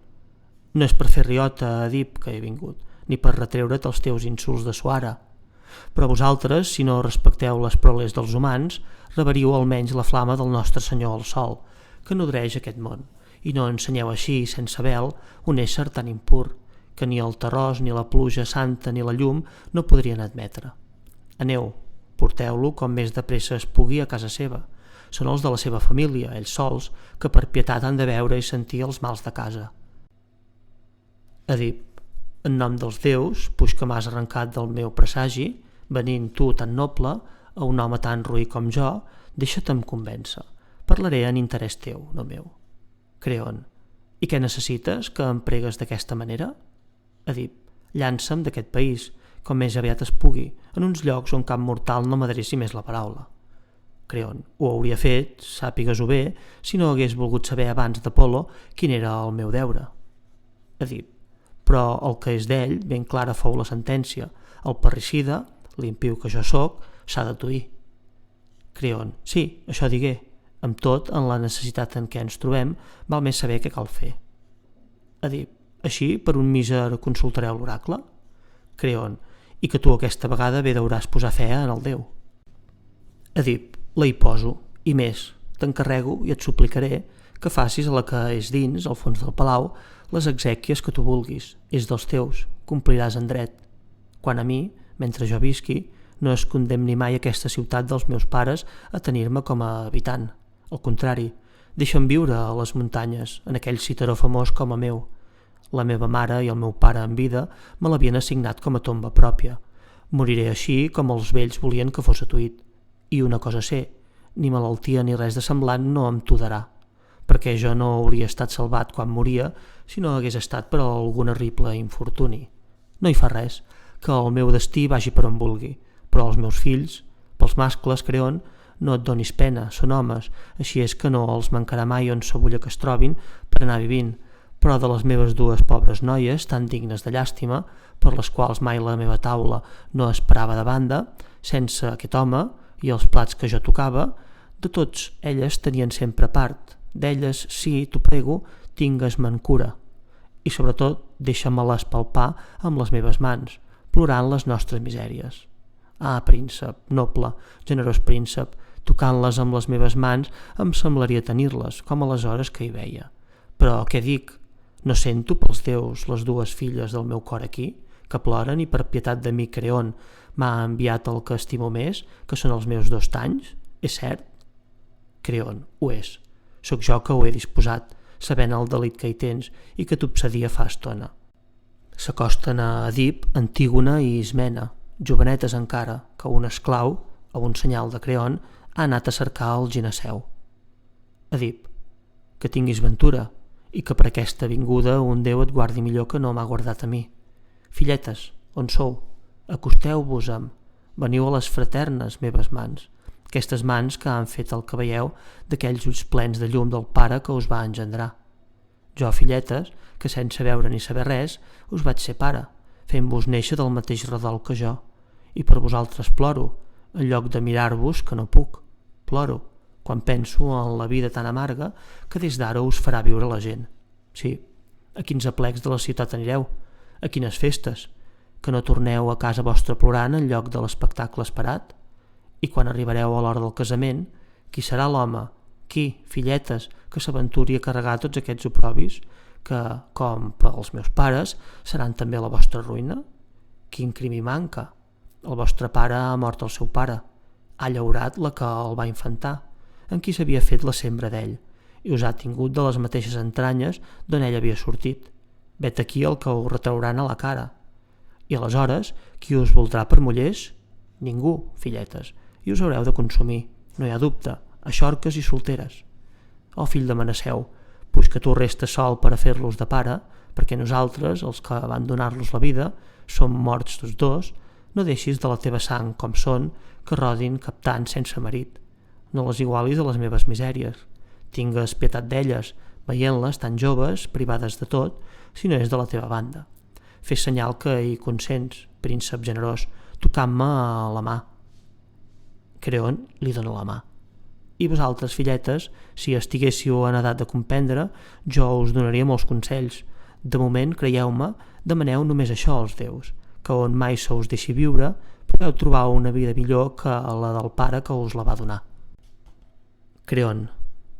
No és per fer riota, Edip, que he vingut, ni per retreure't els teus insults de suara. Però vosaltres, si no respecteu les proles dels humans, reberiu almenys la flama del nostre Senyor el Sol, que nodreix aquest món, i no ensenyeu així, sense vel, un ésser tan impur, que ni el terròs, ni la pluja santa, ni la llum no podrien admetre. Aneu, porteu-lo com més de pressa es pugui a casa seva. Són els de la seva família, ells sols, que per pietat han de veure i sentir els mals de casa. Edip. En nom dels déus, puix que m'has arrencat del meu presagi, venint tu tan noble, a un home tan roí com jo, deixa-te'm convèncer. Parlaré en interès teu, no meu. Creon. I què necessites, que em pregues d'aquesta manera? Edip. Llança'm d'aquest país, com més aviat es pugui, en uns llocs on cap mortal no m'adreci més la paraula. Creon. Ho hauria fet, sàpigues-ho bé, si no hagués volgut saber abans d'Apolo quin era el meu deure. Edip. Però el que és d'ell, ben clara fou la sentència. El parricida, l'impiu que jo sóc, s'ha d'atuir. Creon. Sí, això digué. Amb tot, en la necessitat en què ens trobem, val més saber què cal fer. Edip. Així, per un míser consultareu l'oracle? Creon. I que tu aquesta vegada bé deuràs posar fe en el Déu. Edip. La hi poso, i més, t'encarrego i et suplicaré que facis a la que és dins, al fons del palau, les exèquies que tu vulguis. És dels teus, compliràs en dret. Quan a mi, mentre jo visqui, no es condemni mai aquesta ciutat dels meus pares a tenir-me com a habitant. Al contrari, deixa'm viure a les muntanyes, en aquell citaró famós com a meu. La meva mare i el meu pare en vida me l'havien assignat com a tomba pròpia. Moriré així com els vells volien que fos atuït. I una cosa sé, ni malaltia ni res de semblant no em tudarà, perquè jo no hauria estat salvat quan moria si no hagués estat per algun horrible infortuni. No hi fa res, que el meu destí vagi per on vulgui, però els meus fills, pels mascles, Creon, no et donis pena, són homes, així és que no els mancarà mai on s'abulla que es trobin per anar vivint, però de les meves dues pobres noies, tan dignes de llàstima, per les quals mai la meva taula no esperava de banda, sense aquest home i els plats que jo tocava, de tots elles tenien sempre part. D'elles, sí, t'ho prego, tingues-me'n cura. I sobretot, deixa-me-les palpar amb les meves mans, plorant les nostres misèries. Ah, príncep, noble, generós príncep, tocant-les amb les meves mans em semblaria tenir-les, com aleshores que hi veia. Però què dic? No sento pels déus les dues filles del meu cor aquí, que ploren i per pietat de mi Creon m'ha enviat el que estimo més, que són els meus 2 tanys? És cert? Creon, ho és. Sóc jo que ho he disposat, sabent el delit que hi tens i que t'obsedia fa estona. S'acosten a Edip, Antígona i Ismena, jovenetes encara, que un esclau, a un senyal de Creon, ha anat a cercar el gineceu. Edip, que tinguis ventura, i que per aquesta vinguda un Déu et guardi millor que no m'ha guardat a mi. Filletes, on sou? Acosteu-vos-em, veniu a les fraternes meves mans, aquestes mans que han fet el que veieu d'aquells ulls plens de llum del pare que us va engendrar. Jo, filletes, que sense veure ni saber res, us vaig ser pare, fent-vos néixer del mateix redol que jo, i per vosaltres ploro, en lloc de mirar-vos que no puc. Ploro, quan penso en la vida tan amarga que des d'ara us farà viure la gent. Sí, a quins aplecs de la ciutat anireu, a quines festes, que no torneu a casa vostra plorant en lloc de l'espectacle esperat? I quan arribareu a l'hora del casament, qui serà l'home, qui, filletes, que s'aventuri a carregar tots aquests oprobis, que, com per als meus pares, seran també la vostra ruïna? Quin crim hi manca? El vostre pare ha mort el seu pare, ha llaurat la que el va infantar, en qui s'havia fet la sembra d'ell, i us ha tingut de les mateixes entranyes d'on ell havia sortit. Vet aquí el que us retrauran a la cara. I aleshores, qui us voldrà per mullers? Ningú, filletes, i us haureu de consumir, no hi ha dubte, a xorques i solteres. Oh, fill de Manasseu, puix que tu restes sol per a fer-los de pare, perquè nosaltres, els que van donar-los la vida, som morts tots dos, no deixis de la teva sang com són, que rodin captant sense marit. No les igualis a les meves misèries. Tingues pietat d'elles, veient-les tan joves, privades de tot, si no és de la teva banda. Fes senyal que hi consents, príncep generós, tocant-me a la mà. Creon li dona la mà. I vosaltres, filletes, si estiguéssiu en edat de comprendre, jo us donaria molts consells. De moment, creieu-me, demaneu només això als déus, que on mai se us deixi viure, podeu trobar una vida millor que la del pare que us la va donar. Creon,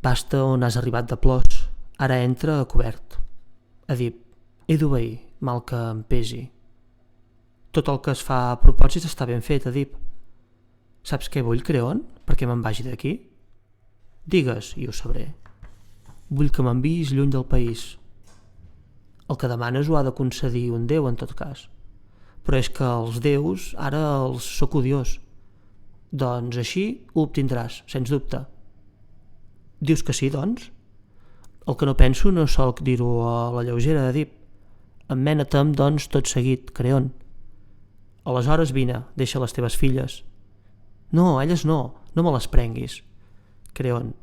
basta on has arribat de plors, ara entra a cobert. Edip, he d'obeir, mal que em pesi. Tot el que es fa a propòsit està ben fet, Edip. Saps què vull, Creon, perquè me'n vagi d'aquí? Digues, i ho sabré. Vull que m'enviïs lluny del país. El que demanes ho ha de concedir un déu, en tot cas. Però és que els déus ara els sóc odiós. Doncs així ho obtindràs, sens dubte. Dius que sí, doncs? El que no penso no sol dir-ho a la lleugera, Edip. Emmena-te'm, doncs, tot seguit, Creon. Aleshores vine, deixa les teves filles. No, elles no me les prenguis. Creon,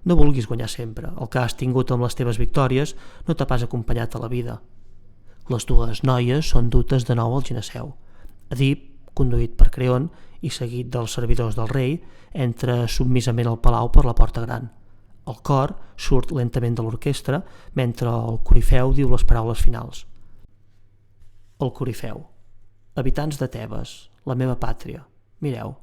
no vulguis guanyar sempre. El que has tingut amb les teves victòries no t'ha pas acompanyat a la vida. Les dues noies són dutes de nou al gineceu. Edip, conduït per Creon i seguit dels servidors del rei, entra submisament al palau per la porta gran. El cor surt lentament de l'orquestra mentre el corifeu diu les paraules finals. El corifeu. Habitants de Tebes, la meva pàtria, mireu,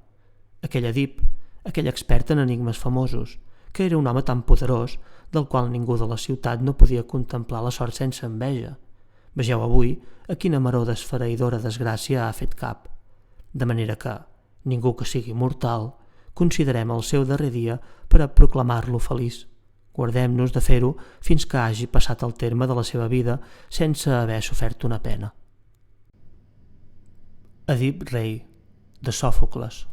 aquell Edip, aquell expert en enigmes famosos, que era un home tan poderós del qual ningú de la ciutat no podia contemplar la sort sense enveja. Vegeu avui a quina maror d'esfereïdora desgràcia ha fet cap. De manera que, ningú que sigui mortal, considerem el seu darrer dia per a proclamar-lo feliç. Guardem-nos de fer-ho fins que hagi passat el terme de la seva vida sense haver sofert una pena. Èdip rei, de Sòfocles.